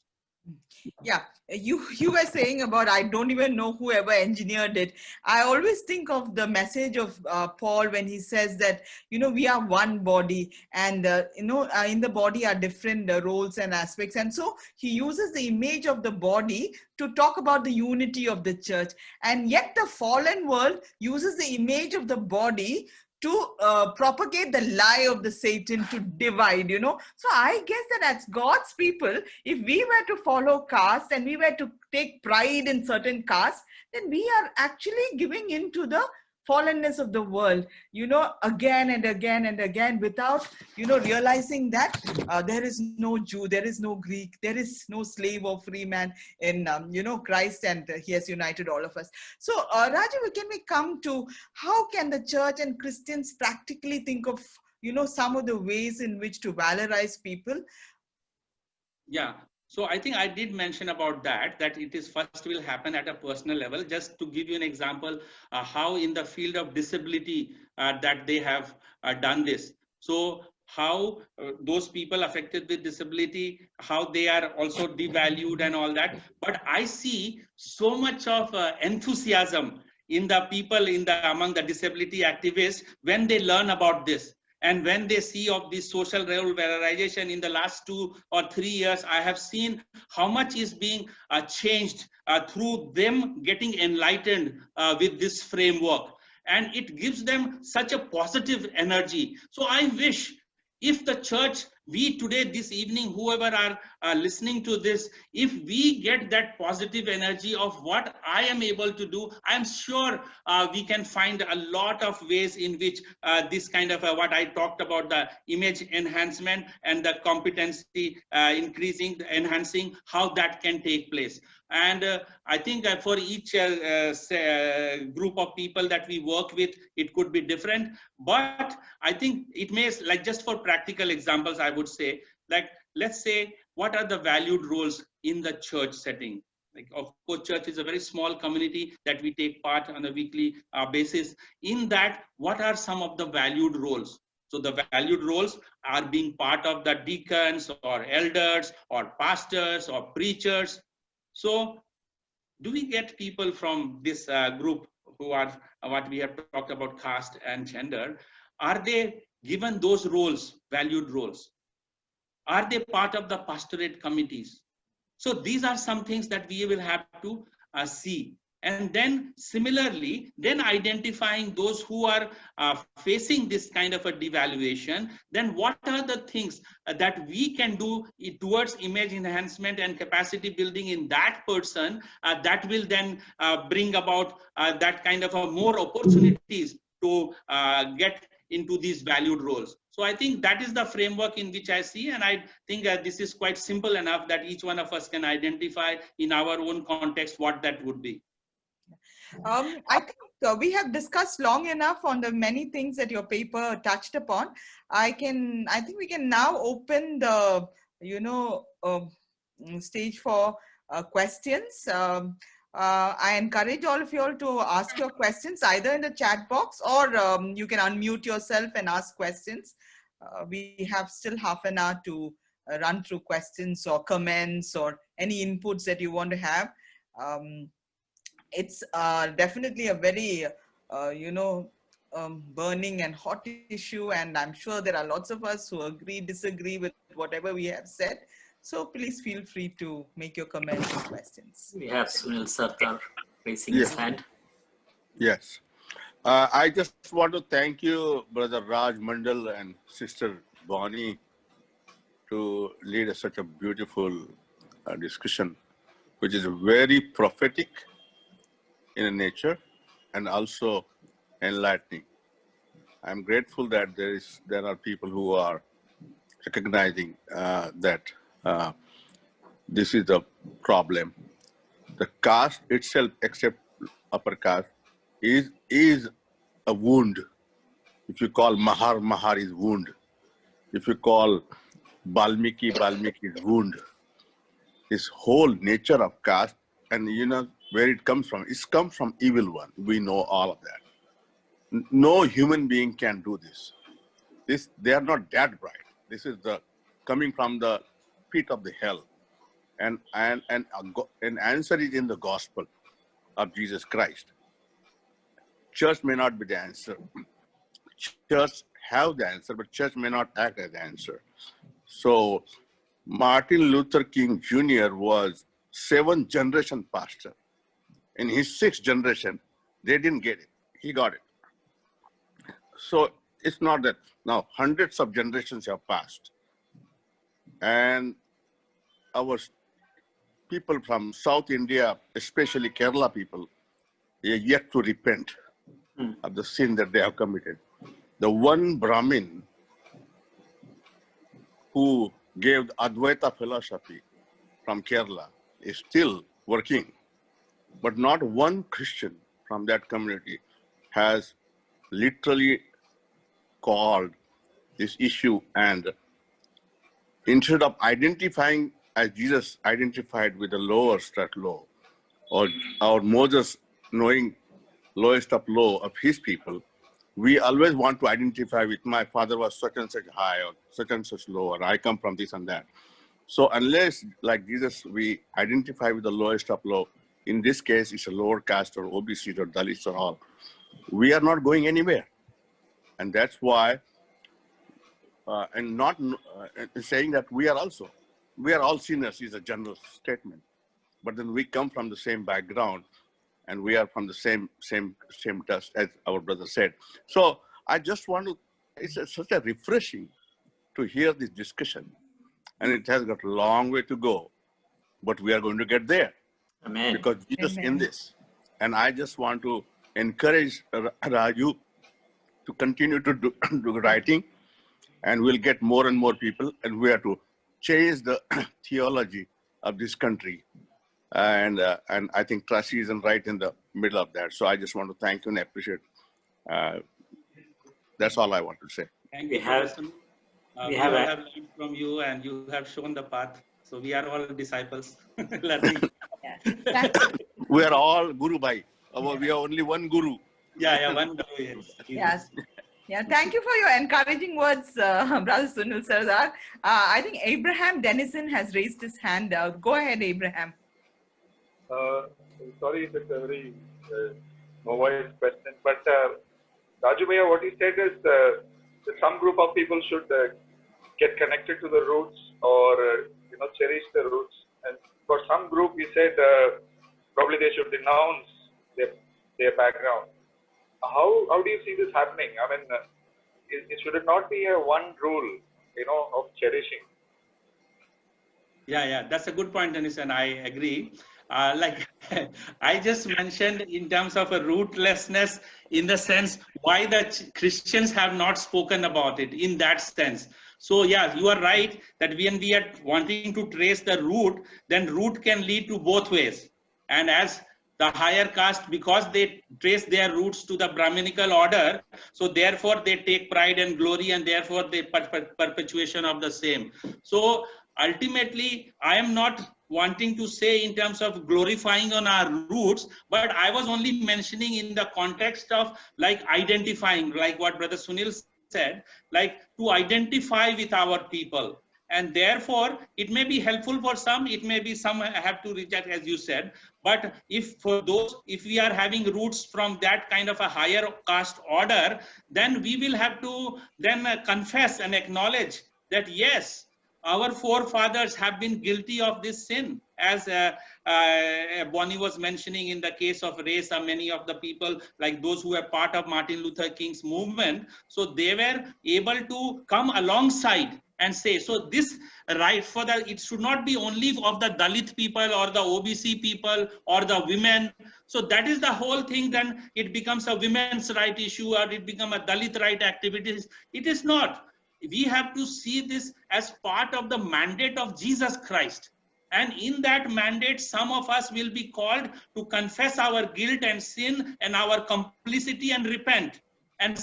Yeah, you were saying about, I don't even know whoever engineered it. I always think of the message of Paul when he says that, we are one body, and in the body are different roles and aspects, and so he uses the image of the body to talk about the unity of the church. And yet the fallen world uses the image of the body to propagate the lie of the Satan to divide. So I guess that as God's people, if we were to follow caste and we were to take pride in certain caste, then we are actually giving into the fallenness of the world, again and again and again, without, realizing that there is no Jew, there is no Greek, there is no slave or free man in, Christ, and he has united all of us. So, Raju, can we come to how can the church and Christians practically think of, some of the ways in which to valorize people? Yeah. So I think I did mention about that it is first will happen at a personal level. Just to give you an example, how in the field of disability that they have done this. So how those people affected with disability, how they are also devalued and all that. But I see so much of enthusiasm in the people among the disability activists when they learn about this. And when they see of this social role valorization in the last 2 or 3 years, I have seen how much is being changed through them getting enlightened with this framework. And it gives them such a positive energy. So I wish if the church, we today, this evening, whoever are listening to this, if we get that positive energy of what I am able to do, I'm sure we can find a lot of ways in which this kind of what I talked about, the image enhancement and the competency increasing, enhancing, how that can take place. And I think for each group of people that we work with, it could be different. But I think it may, like just for practical examples, I would say, like, let's say, what are the valued roles in the church setting? Like, of course, church is a very small community that we take part on a weekly basis. In that, what are some of the valued roles? So the valued roles are being part of the deacons or elders or pastors or preachers. So do we get people from this group who are what we have talked about, caste and gender? Are they given those roles, valued roles? Are they part of the pastorate committees? So these are some things that we will have to see. And then similarly, then identifying those who are facing this kind of a devaluation, then what are the things that we can do towards image enhancement and capacity building in that person that will then bring about that kind of more opportunities to get into these valued roles. So I think that is the framework in which I see, and I think this is quite simple enough that each one of us can identify in our own context what that would be. I think we have discussed long enough on the many things that your paper touched upon. I think we can now open the, stage for questions. I encourage all of you all to ask your questions either in the chat box, or you can unmute yourself and ask questions. We have still half an hour to run through questions or comments or any inputs that you want to have. It's definitely a very, burning and hot issue, and I'm sure there are lots of us who agree, disagree with whatever we have said. So please feel free to make your comments and questions. We have Sunil Sarkar raising his hand. Yes. I just want to thank you, Brother Raj Mandal and Sister Bonnie, to lead such a beautiful discussion, which is very prophetic in nature and also enlightening. I'm grateful that there are people who are recognizing that this is the problem. The caste itself, except upper caste, is a wound. If you call Mahar, Mahar is wound. If you call Balmiki, Balmiki is wound. This whole nature of caste, and you know where it comes from. It comes from evil one. We know all of that. No human being can do this. They are not that bright. This is the coming from the pit of the hell, and an answer is in the gospel of Jesus Christ. Church may not be the answer. Church have the answer, but church may not act as the answer. So Martin Luther King Jr. was 7th generation pastor. In his 6th generation, they didn't get it. He got it. So it's not that now hundreds of generations have passed, and our people from South India, especially Kerala people, they are yet to repent of the sin that they have committed. The one Brahmin who gave the Advaita philosophy from Kerala is still working, but not one Christian from that community has literally called this issue, and instead of identifying as Jesus identified with the lowest of low, or Moses knowing lowest of low of his people, we always want to identify with my father was such and such high or such and such low, or I come from this and that. So unless, like Jesus, we identify with the lowest of low, in this case, it's a lower caste or OBC or Dalits or all, we are not going anywhere. And that's why, and not saying that we are all sinners is a general statement, but then we come from the same background, and we are from the same dust, as our brother said. So I just want to, it's such a refreshing to hear this discussion, and it has got a long way to go, but we are going to get there. Amen. Because Jesus Amen. in this. And I just want to encourage Raju to continue to do writing, and we'll get more and more people, and we have to change the theology of this country. And I think Tracy is right in the middle of that. So I just want to thank you and appreciate. That's all I want to say. Thank We you, have- Professor. we We have all a- have learned from you, and you have shown the path. So we are all disciples learning. Thank- We are all Guru Bhai. We are only one Guru. Yeah, one Guru, yes. Yes. Yeah, thank you for your encouraging words, Brother Sunil Sardar. I think Abraham Dennison has raised his hand. Go ahead, Abraham. Sorry if it's a very novice question, but Raju Bhaiya, what he said is that some group of people should get connected to the roots, or cherish the roots. And for some group, he said probably they should denounce their background. How do you see this happening? I mean, should it not be a one rule, of cherishing? Yeah, that's a good point, Dennis, and I agree. Like I just mentioned in terms of a rootlessness, in the sense why the Christians have not spoken about it in that sense. So yeah, you are right that when we are wanting to trace the root, then root can lead to both ways. And as the higher caste, because they trace their roots to the Brahminical order, so therefore they take pride and glory, and therefore the perpetuation of the same. So ultimately, I am not wanting to say in terms of glorifying on our roots, but I was only mentioning in the context of like identifying, like what Brother Sunil said, like to identify with our people. And therefore, it may be helpful for some, it may be some have to reject, as you said. But if we are having roots from that kind of a higher caste order, then we will have to then confess and acknowledge that yes, our forefathers have been guilty of this sin, as Bonnie was mentioning in the case of race. Many of the people, like those who were part of Martin Luther King's movement, so they were able to come alongside and say, so this right for the, it should not be only of the Dalit people or the OBC people or the women. So that is the whole thing. Then it becomes a women's right issue, or it becomes a Dalit right activities. It is not. we have to see this as part of the mandate of Jesus Christ. And in that mandate, some of us will be called to confess our guilt and sin and our complicity and repent. And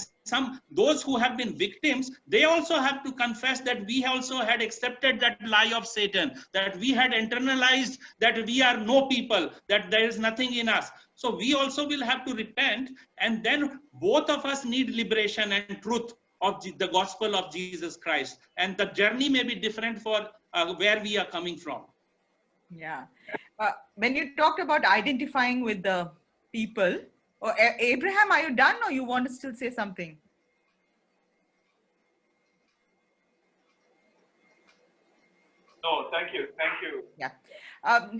those who have been victims, they also have to confess that we also had accepted that lie of Satan, that we had internalized that we are no people, that there is nothing in us. So we also will have to repent, and then both of us need liberation and truth of the gospel of Jesus Christ. And the journey may be different for where we are coming from. Yeah. When you talked about identifying with the people, or Abraham, are you done or you want to still say something? No, thank you. Thank you. Yeah.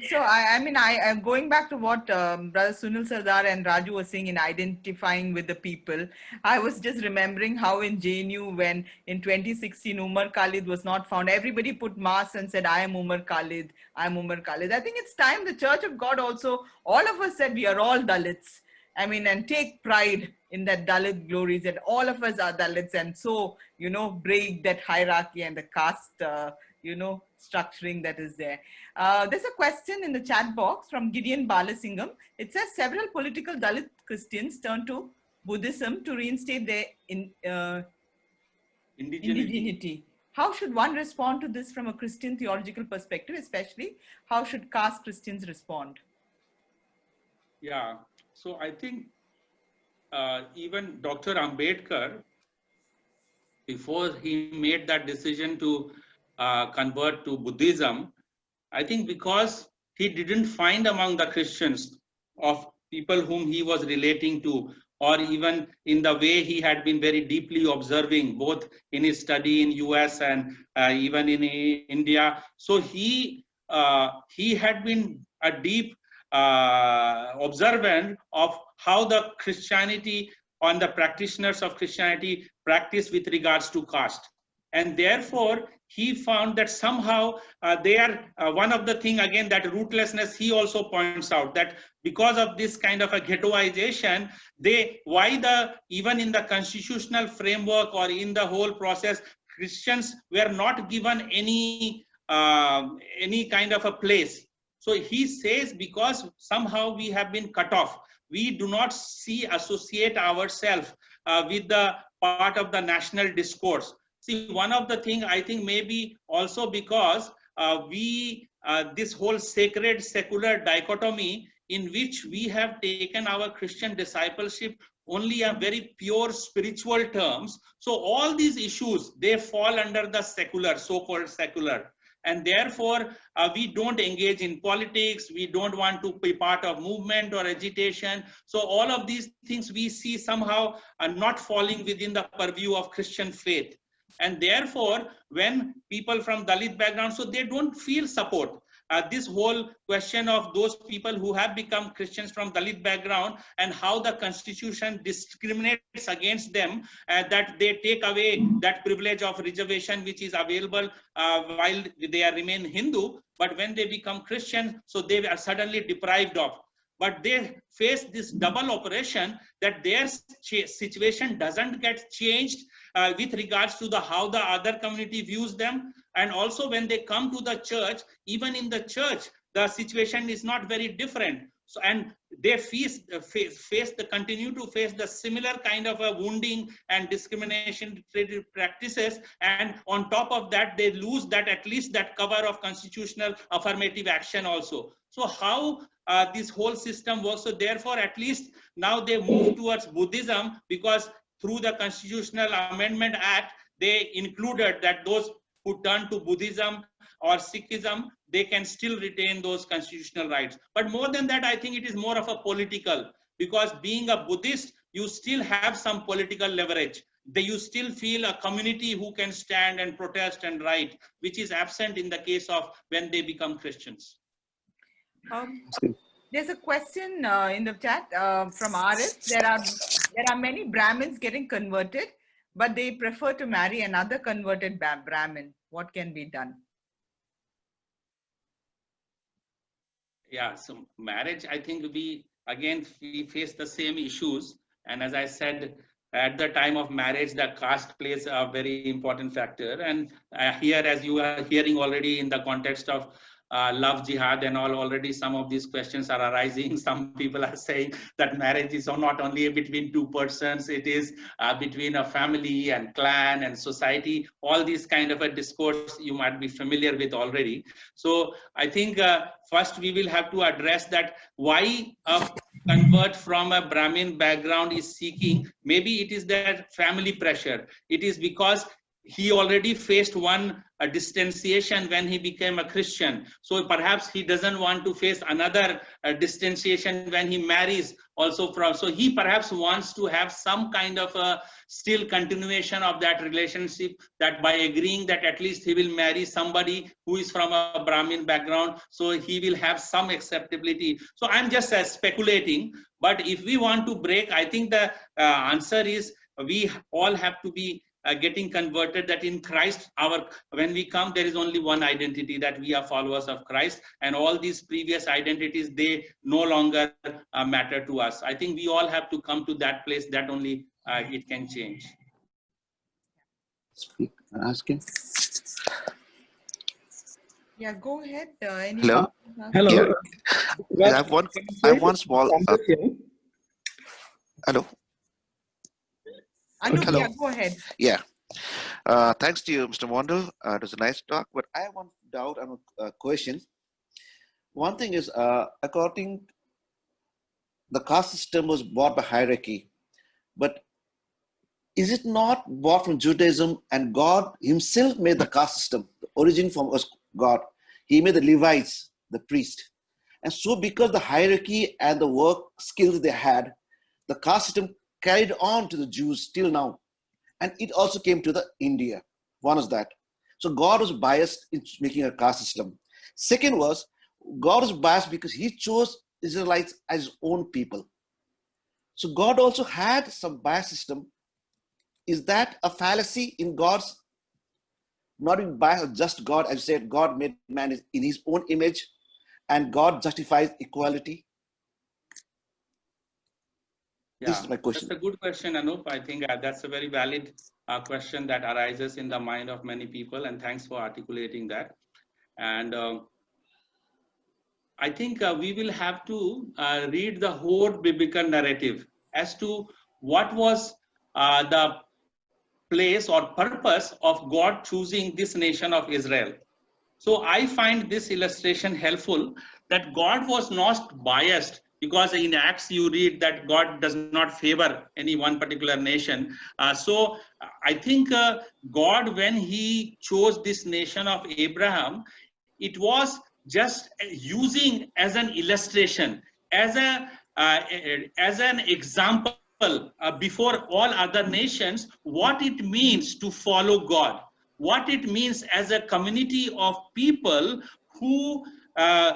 So I mean, I am going back to what Brother Sunil Sardar and Raju were saying in identifying with the people. I was just remembering how in JNU, when in 2016 Umar Khalid was not found, everybody put masks and said, I am Umar Khalid, I am Umar Khalid. I think it's time the Church of God also, all of us said we are all Dalits. I mean, and take pride in that Dalit glories, that all of us are Dalits, and so, you know, break that hierarchy and the caste, you know, structuring that is there. There's a question in the chat box from Gideon Balasingham. It says several political Dalit Christians turned to Buddhism to reinstate their indigeneity. How should one respond to this from a Christian theological perspective, especially how should caste Christians respond? Yeah, so I think even Dr. Ambedkar, before he made that decision to convert to Buddhism, I think because he didn't find among the Christians of people whom he was relating to, or even in the way he had been very deeply observing, both in his study in US and even in India. So he had been a deep observant of how the Christianity and the practitioners of Christianity practice with regards to caste. And therefore, he found that somehow they are one of the thing, again, that rootlessness, he also points out that because of this kind of a ghettoization, even in the constitutional framework or in the whole process, Christians were not given any kind of a place. So he says, because somehow we have been cut off, we do not associate ourselves with the part of the national discourse. See, one of the things I think maybe also because this whole sacred secular dichotomy in which we have taken our Christian discipleship only a very pure spiritual terms. So all these issues, they fall under the secular, so-called secular. And therefore, we don't engage in politics. We don't want to be part of movement or agitation. So all of these things we see somehow are not falling within the purview of Christian faith. And therefore, when people from Dalit background, so they don't feel support. This whole question of those people who have become Christians from Dalit background and how the constitution discriminates against them, that they take away that privilege of reservation which is available while they remain Hindu, but when they become Christian, so they are suddenly deprived of. But they face this double operation that their situation doesn't get changed with regards to how the other community views them. And also when they come to the church, even in the church, the situation is not very different. So, and they continue to face the similar kind of a wounding and discrimination practices. And on top of that, they lose that at least that cover of constitutional affirmative action also. So how this whole system works. So therefore, at least now they move towards Buddhism, because through the Constitutional Amendment Act, they included that those who turn to Buddhism or Sikhism, they can still retain those constitutional rights. But more than that, I think it is more of a political, because being a Buddhist, you still have some political leverage. You still feel a community who can stand and protest and write, which is absent in the case of when they become Christians. There's a question in the chat from Arif. There are many Brahmins getting converted, but they prefer to marry another converted Brahmin. What can be done? Yeah, so marriage, I think we face the same issues. And as I said, at the time of marriage, the caste plays a very important factor. And here, as you are hearing already in the context of love jihad and all, already some of these questions are arising. Some people are saying that marriage is not only between two persons, it is between a family and clan and society. All these kind of a discourse you might be familiar with already. So I think first we will have to address that why a convert from a Brahmin background is seeking. Maybe it is that family pressure. It is because he already faced one distanciation when he became a Christian. So perhaps he doesn't want to face another distanciation when he marries also from. So he perhaps wants to have some kind of a still continuation of that relationship, that by agreeing that at least he will marry somebody who is from a Brahmin background, so he will have some acceptability. So I'm just speculating, but if we want to break, I think the answer is we all have to be getting converted, that in Christ, when we come, there is only one identity, that we are followers of Christ, and all these previous identities, they no longer matter to us. I think we all have to come to that place, that only it can change. Speak, ask him. Yeah, go ahead. Hello? Hello. Yeah. I have one small. Hello. Anup, Hello. yeah, go ahead. Yeah. Thanks to you, Mr. Mondal. It was a nice talk, but I have one doubt and a question. One thing is, according the caste system was bought by hierarchy, but is it not bought from Judaism, and God himself made the caste system? The origin from was God. He made the Levites, the priest. And so because the hierarchy and the work skills they had, the caste system carried on to the Jews till now. And it also came to the India. One is that. So God was biased in making a caste system. Second was, God was biased because he chose Israelites as his own people. So God also had some bias system. Is that a fallacy in God's not being biased, just God? As you said, God made man in his own image, and God justifies equality. Yeah, This is my question. that's a good question, Anup. I think that's a very valid question that arises in the mind of many people, and thanks for articulating that. And I think we will have to read the whole biblical narrative as to what was the place or purpose of God choosing this nation of Israel. So I find this illustration helpful, that God was not biased, because in Acts you read that God does not favor any one particular nation. So I think God, when he chose this nation of Abraham, it was just using as an illustration, as an example before all other nations, what it means to follow God, what it means as a community of people who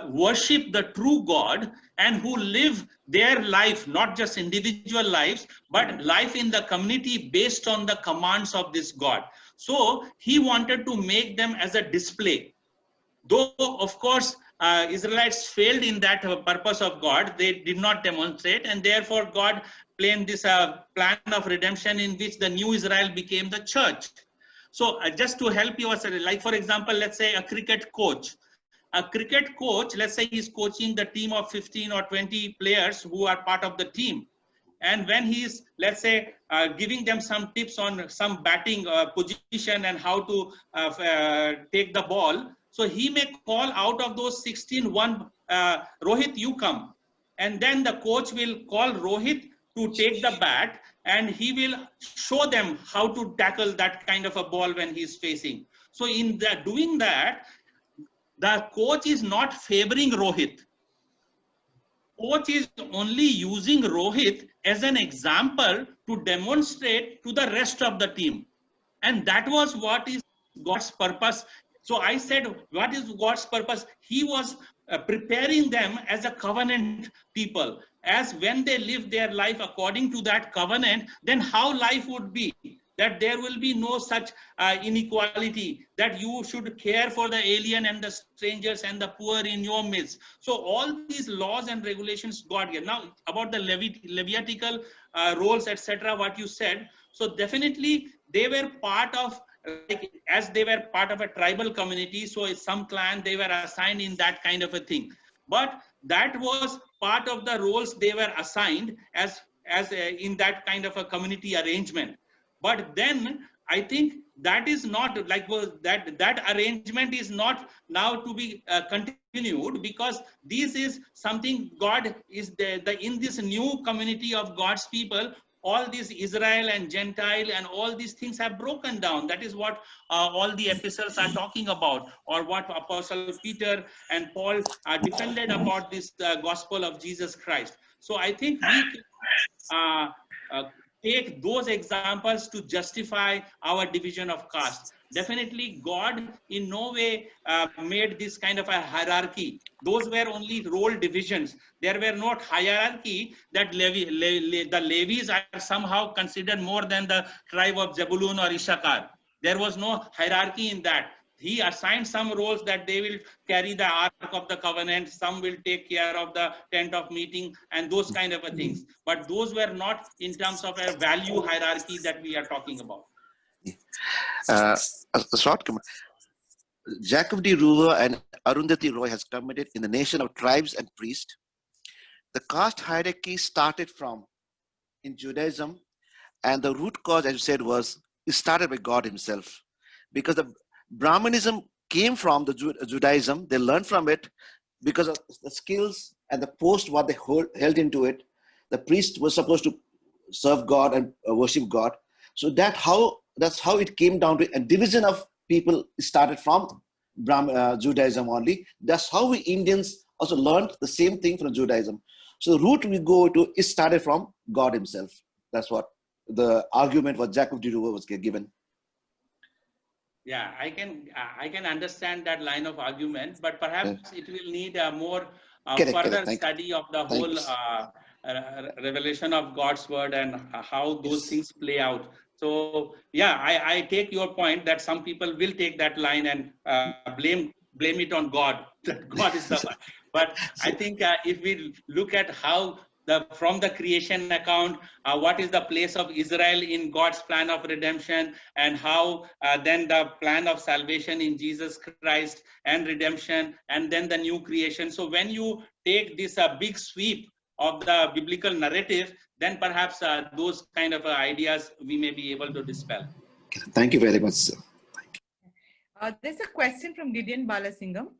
worship the true God and who live their life, not just individual lives, but life in the community based on the commands of this God. So he wanted to make them as a display. Though, of course, Israelites failed in that purpose of God, they did not demonstrate, and therefore God planned this plan of redemption in which the new Israel became the church. So just to help you, like for example, let's say a cricket coach. A cricket coach, let's say he's coaching the team of 15 or 20 players who are part of the team. And when he's, let's say, giving them some tips on some batting position and how to take the ball, so he may call out of those 16, one, Rohit, you come. And then the coach will call Rohit to take the bat, and he will show them how to tackle that kind of a ball when he's facing. So in doing that, the coach is not favoring Rohit. Coach is only using Rohit as an example to demonstrate to the rest of the team. And that was what is God's purpose. So I said, what is God's purpose? He was preparing them as a covenant people. As when they live their life according to that covenant, then how life would be. that there will be no such inequality, that you should care for the alien and the strangers and the poor in your midst. So all these laws and regulations God gave. Now about the Levitical roles, etc., what you said, so definitely they were part of, like, as they were part of a tribal community, so some clan they were assigned in that kind of a thing, but that was part of the roles they were assigned as in that kind of a community arrangement. But then I think that is not like that arrangement is not now to be continued, because this is something God is in this new community of God's people. All these Israel and Gentile and all these things have broken down. That is what all the epistles are talking about, or what Apostle Peter and Paul defended about this gospel of Jesus Christ. So I think we can take those examples to justify our division of caste. Definitely God in no way made this kind of a hierarchy. Those were only role divisions. There were not hierarchy that the Levis are somehow considered more than the tribe of Zebulun or Issachar. There was no hierarchy in that. He assigned some roles, that they will carry the Ark of the Covenant, some will take care of the tent of meeting and those kind of things. But those were not in terms of a value hierarchy that we are talking about. A short comment. Jacob D. Ruver and Arundhati Roy has commented in the Nation of Tribes and Priests. The caste hierarchy started from in Judaism, and the root cause, as you said, it started by God himself, because the Brahmanism came from the Judaism. They learned from it because of the skills and the post what they held into it. The priest was supposed to serve God and worship God. So that's how it came down to a division of people. Started from Judaism only. That's how we Indians also learned the same thing from Judaism. So the root we go to is started from God himself. That's what the argument was Jacob D. Ruver was given. Yeah, I can understand that line of argument, but perhaps it will need a more further study of the whole revelation of God's word and how those things play out. So yeah, I take your point that some people will take that line and blame it on God, that God is the one. But I think if we look at how from the creation account, what is the place of Israel in God's plan of redemption, and how then the plan of salvation in Jesus Christ and redemption, and then the new creation. So when you take this big sweep of the biblical narrative, then perhaps those kind of ideas we may be able to dispel. Thank you very much, sir. There's a question from Gideon Balasingham.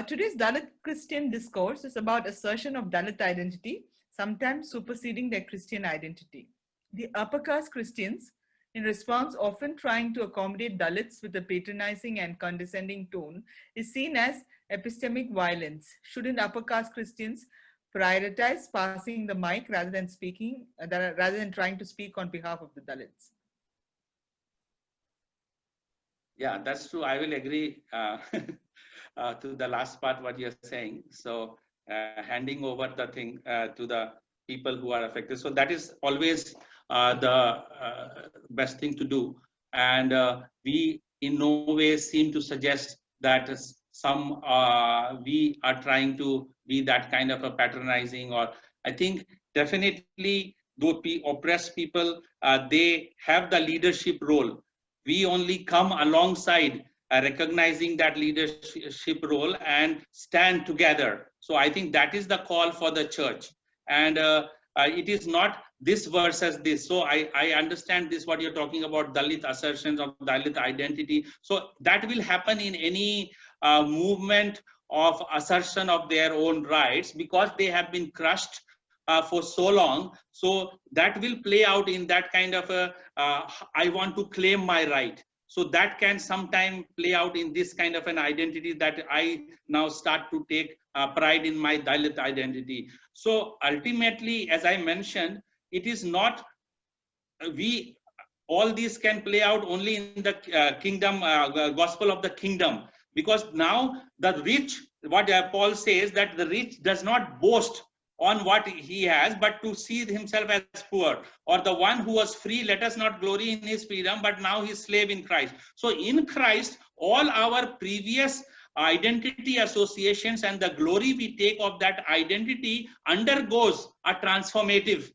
Today's Dalit Christian discourse is about assertion of Dalit identity, sometimes superseding their Christian identity. The upper caste Christians, in response, often trying to accommodate Dalits with a patronizing and condescending tone, is seen as epistemic violence. Shouldn't upper caste Christians prioritize passing the mic rather than trying to speak on behalf of the Dalits? Yeah, that's true. I will agree to the last part what you're saying. So handing over the thing to the people who are affected. So that is always the best thing to do. And we in no way seem to suggest that we are trying to be that kind of a patronizing, or I think definitely those oppressed people, they have the leadership role. We only come alongside recognizing that leadership role and stand together. So I think that is the call for the church. And it is not this versus this. So I understand this, what you're talking about, Dalit assertions of Dalit identity. So that will happen in any movement of assertion of their own rights, because they have been crushed for so long. So that will play out in that kind of a, I want to claim my right. So that can sometime play out in this kind of an identity that I now start to take pride in my Dalit identity. So ultimately, as I mentioned, it is not, all these can play out only in the kingdom, gospel of the kingdom, because now the rich, what Paul says, that the rich does not boast on what he has, but to see himself as poor. Or the one who was free, let us not glory in his freedom, but now he's slave in Christ. So in Christ, all our previous identity associations and the glory we take of that identity undergoes a transformative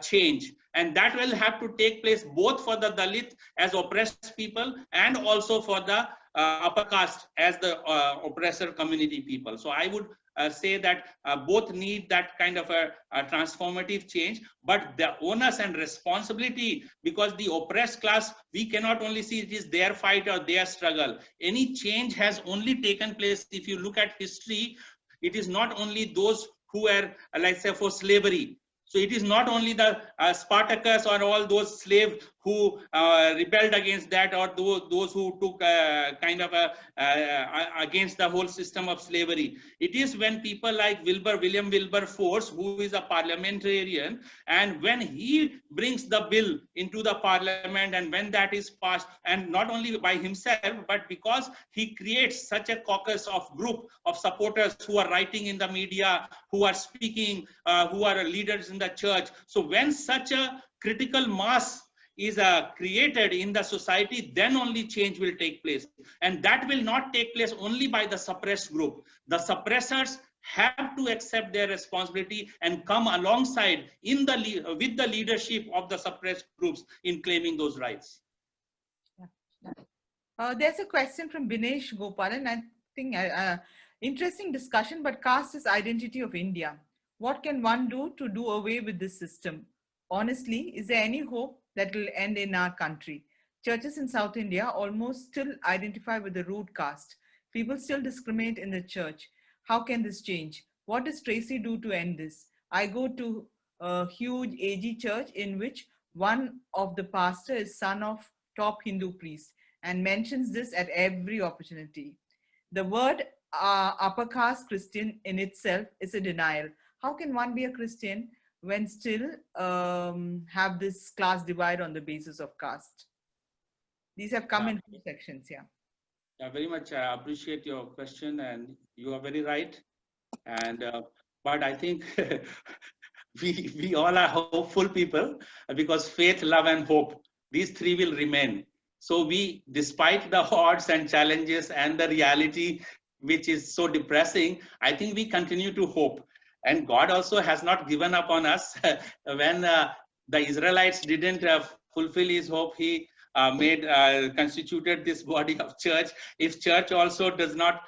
change. And that will have to take place both for the Dalit as oppressed people and also for the upper caste as the oppressor community people. So I would say that both need that kind of a transformative change, but the onus and responsibility, because the oppressed class, we cannot only see it is their fight or their struggle. Any change has only taken place, if you look at history, it is not only those who were, let's say, for slavery. So it is not only the Spartacus or all those slaves who rebelled against that, or those who took kind of against the whole system of slavery. It is when people like William Wilberforce, who is a parliamentarian, and when he brings the bill into the parliament, and when that is passed, and not only by himself, but because he creates such a caucus of group of supporters who are writing in the media, who are speaking, who are leaders in the church. So when such a critical mass is created in the society, then only change will take place. And that will not take place only by the suppressed group. The suppressors have to accept their responsibility and come alongside with the leadership of the suppressed groups in claiming those rights. There's a question from Binesh Gopalan. I think interesting discussion, but caste is identity of India. What can one do to do away with this system? Honestly, is there any hope that will end in our country? Churches in South India almost still identify with the root caste. People still discriminate in the church. How can this change? What does Tracy do to end this? I go to a huge AG church in which one of the pastor is son of top Hindu priest and mentions this at every opportunity. The word upper caste Christian in itself is a denial. How can one be a Christian when still have this class divide on the basis of caste? These have come in two sections, yeah. Yeah, very much appreciate your question, and you are very right. And but I think we all are hopeful people, because faith, love, and hope, these three will remain. So we, despite the odds and challenges and the reality, which is so depressing, I think we continue to hope. And God also has not given up on us. When the Israelites didn't fulfill his hope, he constituted this body of church. If church also does not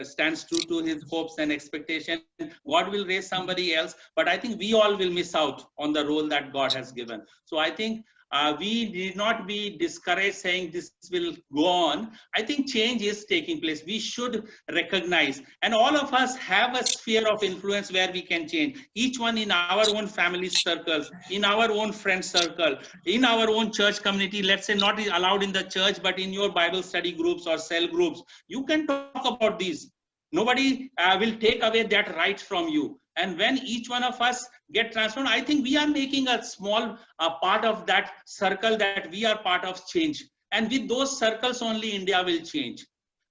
stands true to his hopes and expectation, God will raise somebody else. But I think we all will miss out on the role that God has given. So I think we need not be discouraged saying this will go on. I think change is taking place. We should recognize, and all of us have a sphere of influence where we can change. Each one in our own family circles, in our own friend circle, in our own church community, let's say not allowed in the church, but in your Bible study groups or cell groups, you can talk about these. Nobody will take away that right from you. And when each one of us get transformed, I think we are making a small part of that circle, that we are part of change. And with those circles only India will change.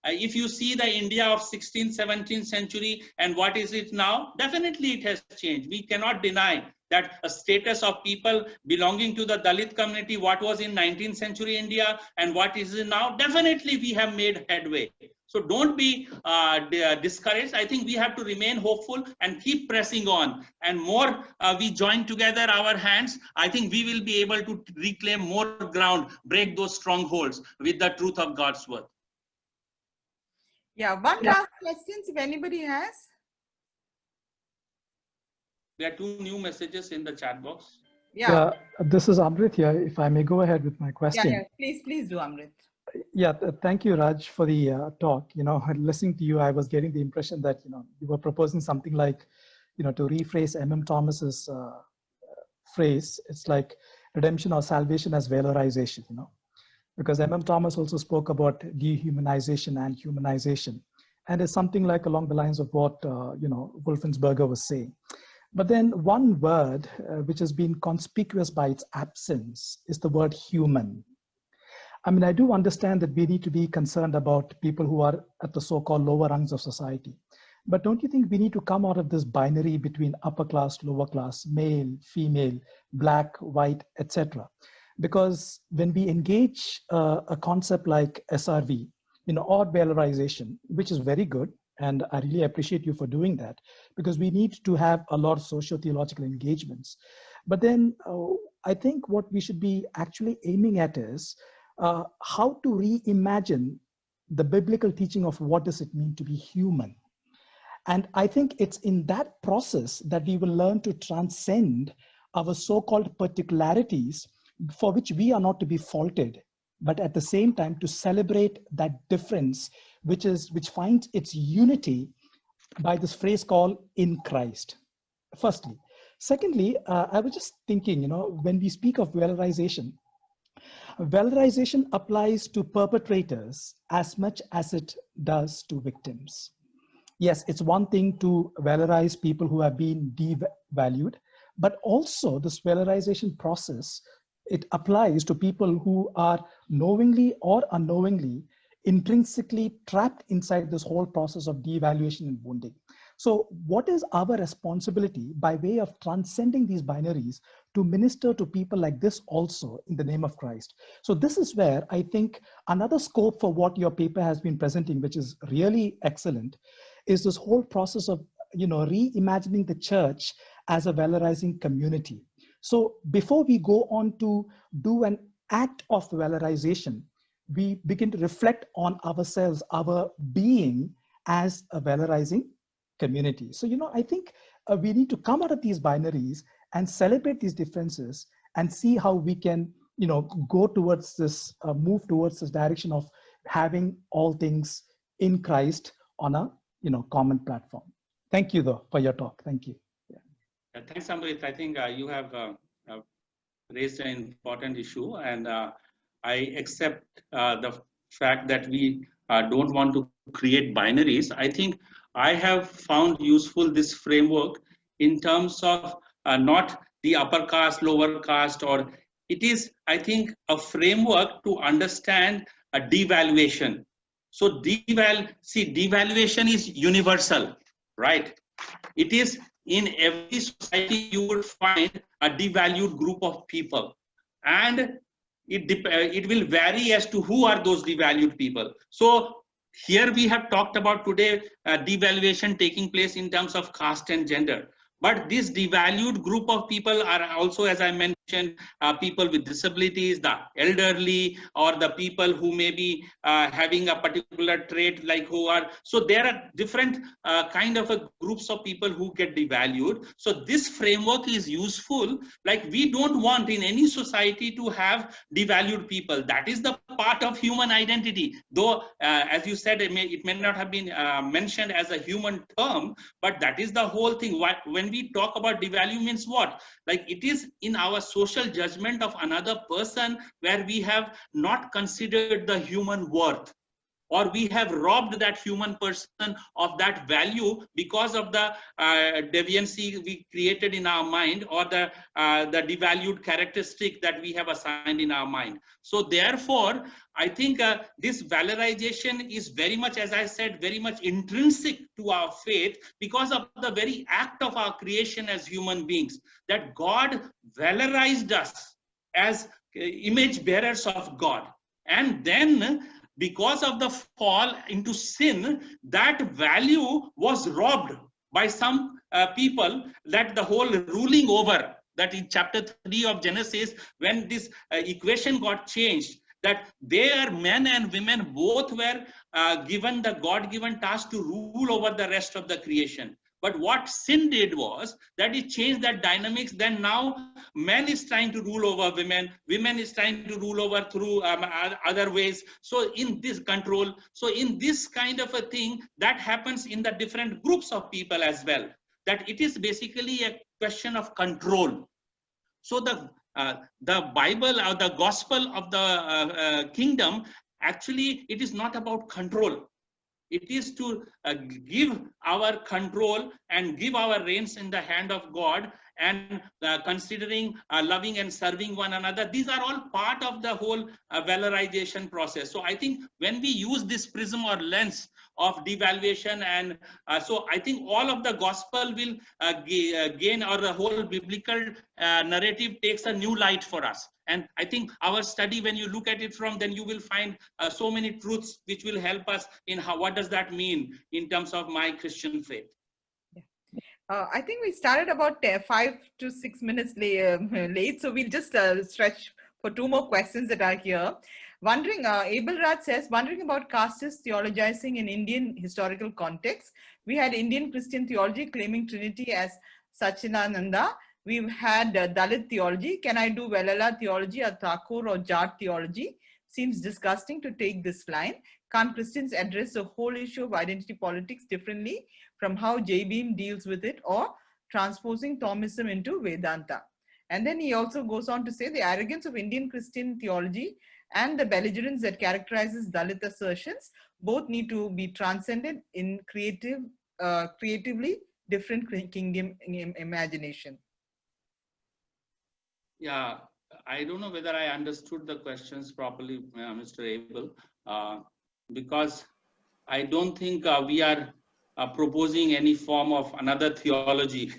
If you see the India of 16th, 17th century and what is it now, definitely it has changed. We cannot deny that a status of people belonging to the Dalit community, what was in 19th century India and what is it now, definitely we have made headway. So don't be discouraged. I think we have to remain hopeful and keep pressing on. And more we join together our hands, I think we will be able to reclaim more ground, break those strongholds with the truth of God's word. Yeah, one last question if anybody has. There are 2 new messages in the chat box. Yeah, this is Amrit here. If I may go ahead with my question. Yeah, please do, Amrit. Yeah, thank you, Raj, for the talk. You know, listening to you, I was getting the impression that, you know, you were proposing something like, you know, to rephrase M.M. Thomas's phrase, it's like redemption or salvation as valorization, you know, because M.M. Thomas also spoke about dehumanization and humanization. And it's something like along the lines of what, you know, Wolfensberger was saying. But then one word which has been conspicuous by its absence is the word human. I mean, I do understand that we need to be concerned about people who are at the so-called lower rungs of society. But don't you think we need to come out of this binary between upper class, lower class, male, female, black, white, etc.? Because when we engage a concept like SRV, or valorization, which is very good, and I really appreciate you for doing that, because we need to have a lot of socio-theological engagements. But then I think what we should be actually aiming at is how to reimagine the biblical teaching of what does it mean to be human. And I think it's in that process that we will learn to transcend our so-called particularities for which we are not to be faulted, but at the same time to celebrate that difference, which finds its unity by this phrase called in Christ, firstly. Secondly, I was just thinking, when we speak of valorization applies to perpetrators as much as it does to victims. Yes, it's one thing to valorize people who have been devalued, but also this valorization process, it applies to people who are knowingly or unknowingly intrinsically trapped inside this whole process of devaluation and wounding. So what is our responsibility by way of transcending these binaries to minister to people like this also in the name of Christ? So this is where I think another scope for what your paper has been presenting, which is really excellent, is this whole process of reimagining the church as a valorizing community. So before we go on to do an act of valorization, we begin to reflect on ourselves, our being as a valorizing community. So, I think we need to come out of these binaries and celebrate these differences and see how we can, go towards this, move towards this direction of having all things in Christ on a, common platform. Thank you though for your talk. Thank you. Yeah, thanks, Amrit. I think you have raised an important issue, and I accept the fact that we don't want to create binaries. I think I have found useful this framework in terms of not the upper caste, lower caste, or it is, I think, a framework to understand a devaluation. So devaluation is universal, right? It is in every society you would find a devalued group of people, and it will vary as to who are those devalued people. So here we have talked about today devaluation taking place in terms of caste and gender. But this devalued group of people are also, as I mentioned, people with disabilities, the elderly, or the people who may be having a particular trait, like who are. So there are different kind of groups of people who get devalued. So this framework is useful. Like, we don't want in any society to have devalued people. That is the part of human identity. Though, as you said, it may not have been mentioned as a human term, but that is the whole thing. When we talk about devalue means what? Like, it is in our social judgment of another person where we have not considered the human worth, or we have robbed that human person of that value because of the deviancy we created in our mind, or the devalued characteristic that we have assigned in our mind. So therefore, I think this valorization is very much, as I said, very much intrinsic to our faith, because of the very act of our creation as human beings, that God valorized us as image bearers of God. And then, because of the fall into sin, that value was robbed by some people, that the whole ruling over, that in chapter 3 of Genesis, when this equation got changed, that they are men and women both were given the God-given task to rule over the rest of the creation. But what sin did was that it changed that dynamics. Then now man is trying to rule over women, women is trying to rule over through other ways. So in this control, so in this kind of a thing that happens in the different groups of people as well, that it is basically a question of control. So the Bible, or the gospel of the kingdom, actually it is not about control. It is to give our control and give our reins in the hand of God, and considering loving and serving one another. These are all part of the whole valorization process. So I think when we use this prism or lens of devaluation, and so I think all of the gospel will gain, or the whole biblical narrative takes a new light for us. And I think our study, when you look at it from, then you will find so many truths which will help us in how, what does that mean in terms of my Christian faith. I think we started about 5 to 6 minutes late, so we'll just stretch for 2 more questions that are here. Wondering, Abel Raj says, wondering about casteist theologizing in Indian historical context. We had Indian Christian theology claiming Trinity as Satchidananda. We've had Dalit theology. Can I do Velala theology or Thakur or Jat theology? Seems disgusting to take this line. Can't Christians address the whole issue of identity politics differently from how J. Beam deals with it, or transposing Thomism into Vedanta? And then he also goes on to say the arrogance of Indian Christian theology and the belligerence that characterizes Dalit assertions both need to be transcended in creatively different kingdom imagination. Yeah, I don't know whether I understood the questions properly, Mr. Abel, because I don't think we are proposing any form of another theology.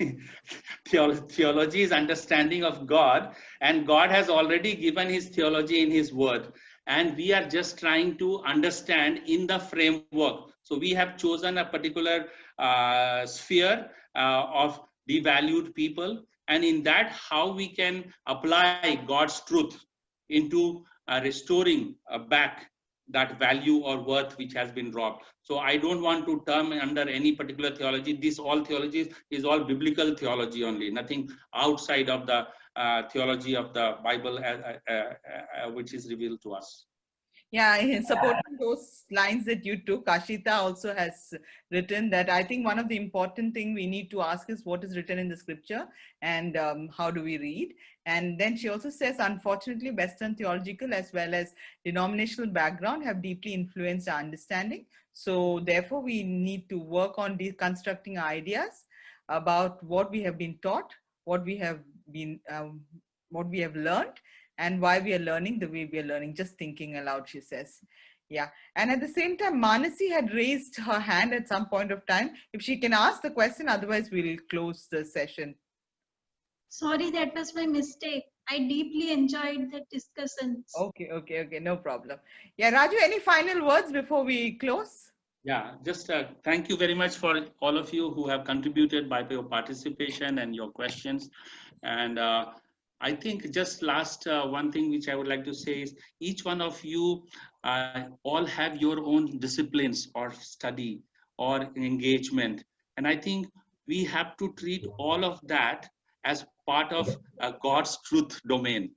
Theology is understanding of God, and God has already given his theology in his word. And we are just trying to understand in the framework. So we have chosen a particular sphere of devalued people, and in that, how we can apply God's truth into restoring back that value or worth which has been robbed. So I don't want to term under any particular theology. This all theology is all biblical theology only, nothing outside of the theology of the Bible which is revealed to us. Yeah, in supporting those lines that you took, Ashita also has written that I think one of the important thing we need to ask is what is written in the scripture, and how do we read? And then she also says, unfortunately, Western theological as well as denominational background have deeply influenced our understanding. So therefore, we need to work on deconstructing ideas about what we have been taught, what we have been, what we have learned, and why we are learning the way we are learning, just thinking aloud, she says. Yeah. And at the same time, Manasi had raised her hand at some point of time. If she can ask the question, otherwise we'll close the session. Sorry, that was my mistake. I deeply enjoyed the discussions. Okay, no problem. Yeah, Raju, any final words before we close? Yeah, just thank you very much for all of you who have contributed by your participation and your questions. And I think just last one thing which I would like to say is each one of you all have your own disciplines or study or engagement. And I think we have to treat all of that as part of God's truth domain,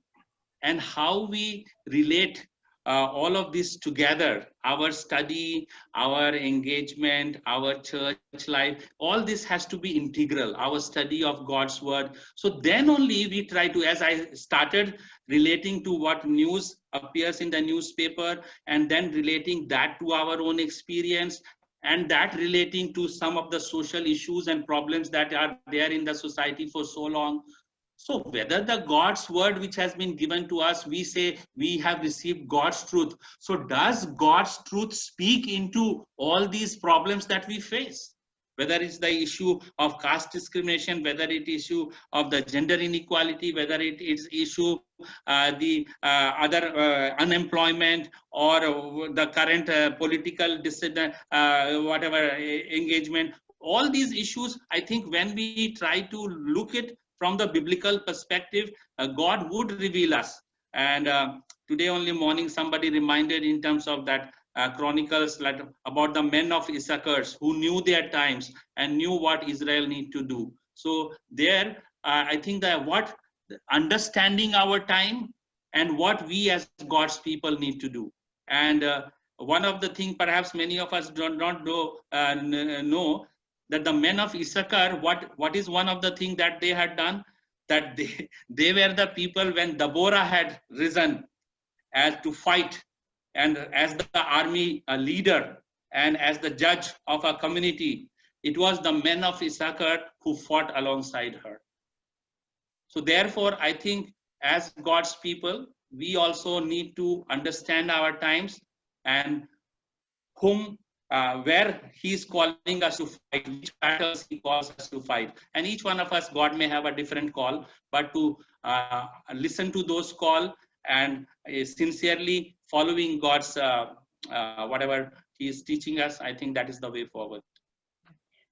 and how we relate all of this together, our study, our engagement, our church life, all this has to be integral, our study of God's word. So then only we try to, as I started relating to what news appears in the newspaper, and then relating that to our own experience, and that relating to some of the social issues and problems that are there in the society for so long. So whether the God's word which has been given to us, we say we have received God's truth. So does God's truth speak into all these problems that we face? Whether it's the issue of caste discrimination, whether it is issue of the gender inequality, whether it is issue the other unemployment, or the current political whatever engagement, all these issues, I think when we try to look at from the biblical perspective, God would reveal us. And today only morning, somebody reminded in terms of that Chronicles about the men of Issachar who knew their times and knew what Israel need to do. So there, I think that what understanding our time and what we as God's people need to do. And one of the things perhaps many of us do not know that the men of Issachar, what is one of the things that they had done? That they were the people when Deborah had risen as to fight, and as the army leader and as the judge of a community, it was the men of Issachar who fought alongside her. So therefore, I think as God's people, we also need to understand our times and where he's calling us to fight, which battles he calls us to fight. And each one of us, God may have a different call, but to listen to those call and sincerely following God's whatever he is teaching us, I think that is the way forward.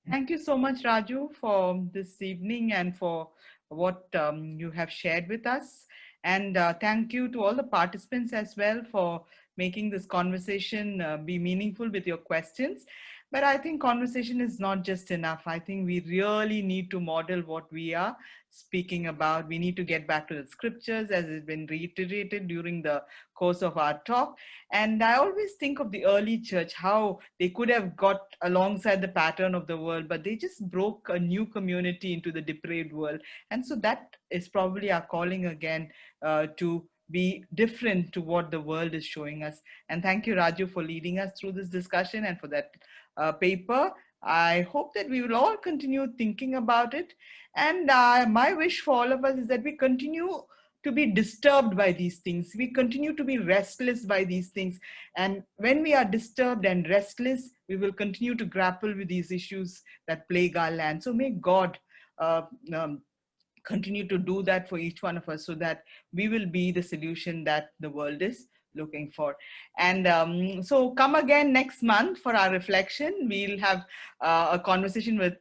Thank you so much, Raju, for this evening and for what you have shared with us. And thank you to all the participants as well for making this conversation be meaningful with your questions. But I think conversation is not just enough. I think we really need to model what we are speaking about. We need to get back to the scriptures as has been reiterated during the course of our talk. And I always think of the early church, how they could have got alongside the pattern of the world, but they just broke a new community into the depraved world. And so that is probably our calling again, to be different to what the world is showing us. And thank you, Raju, for leading us through this discussion and for that paper. I hope that we will all continue thinking about it. And my wish for all of us is that we continue to be disturbed by these things. We continue to be restless by these things. And when we are disturbed and restless, we will continue to grapple with these issues that plague our land. So may God continue to do that for each one of us so that we will be the solution that the world is looking for. And so come again next month for our reflection. We'll have a conversation with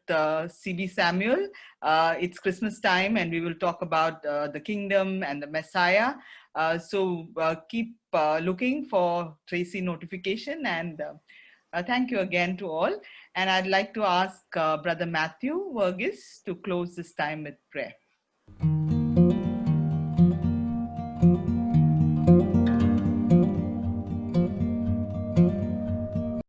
C.B. Samuel. It's Christmas time and we will talk about the kingdom and the Messiah. So keep looking for Tracy notification, and thank you again to all. And I'd like to ask Brother Matthew Verghese to close this time with prayer.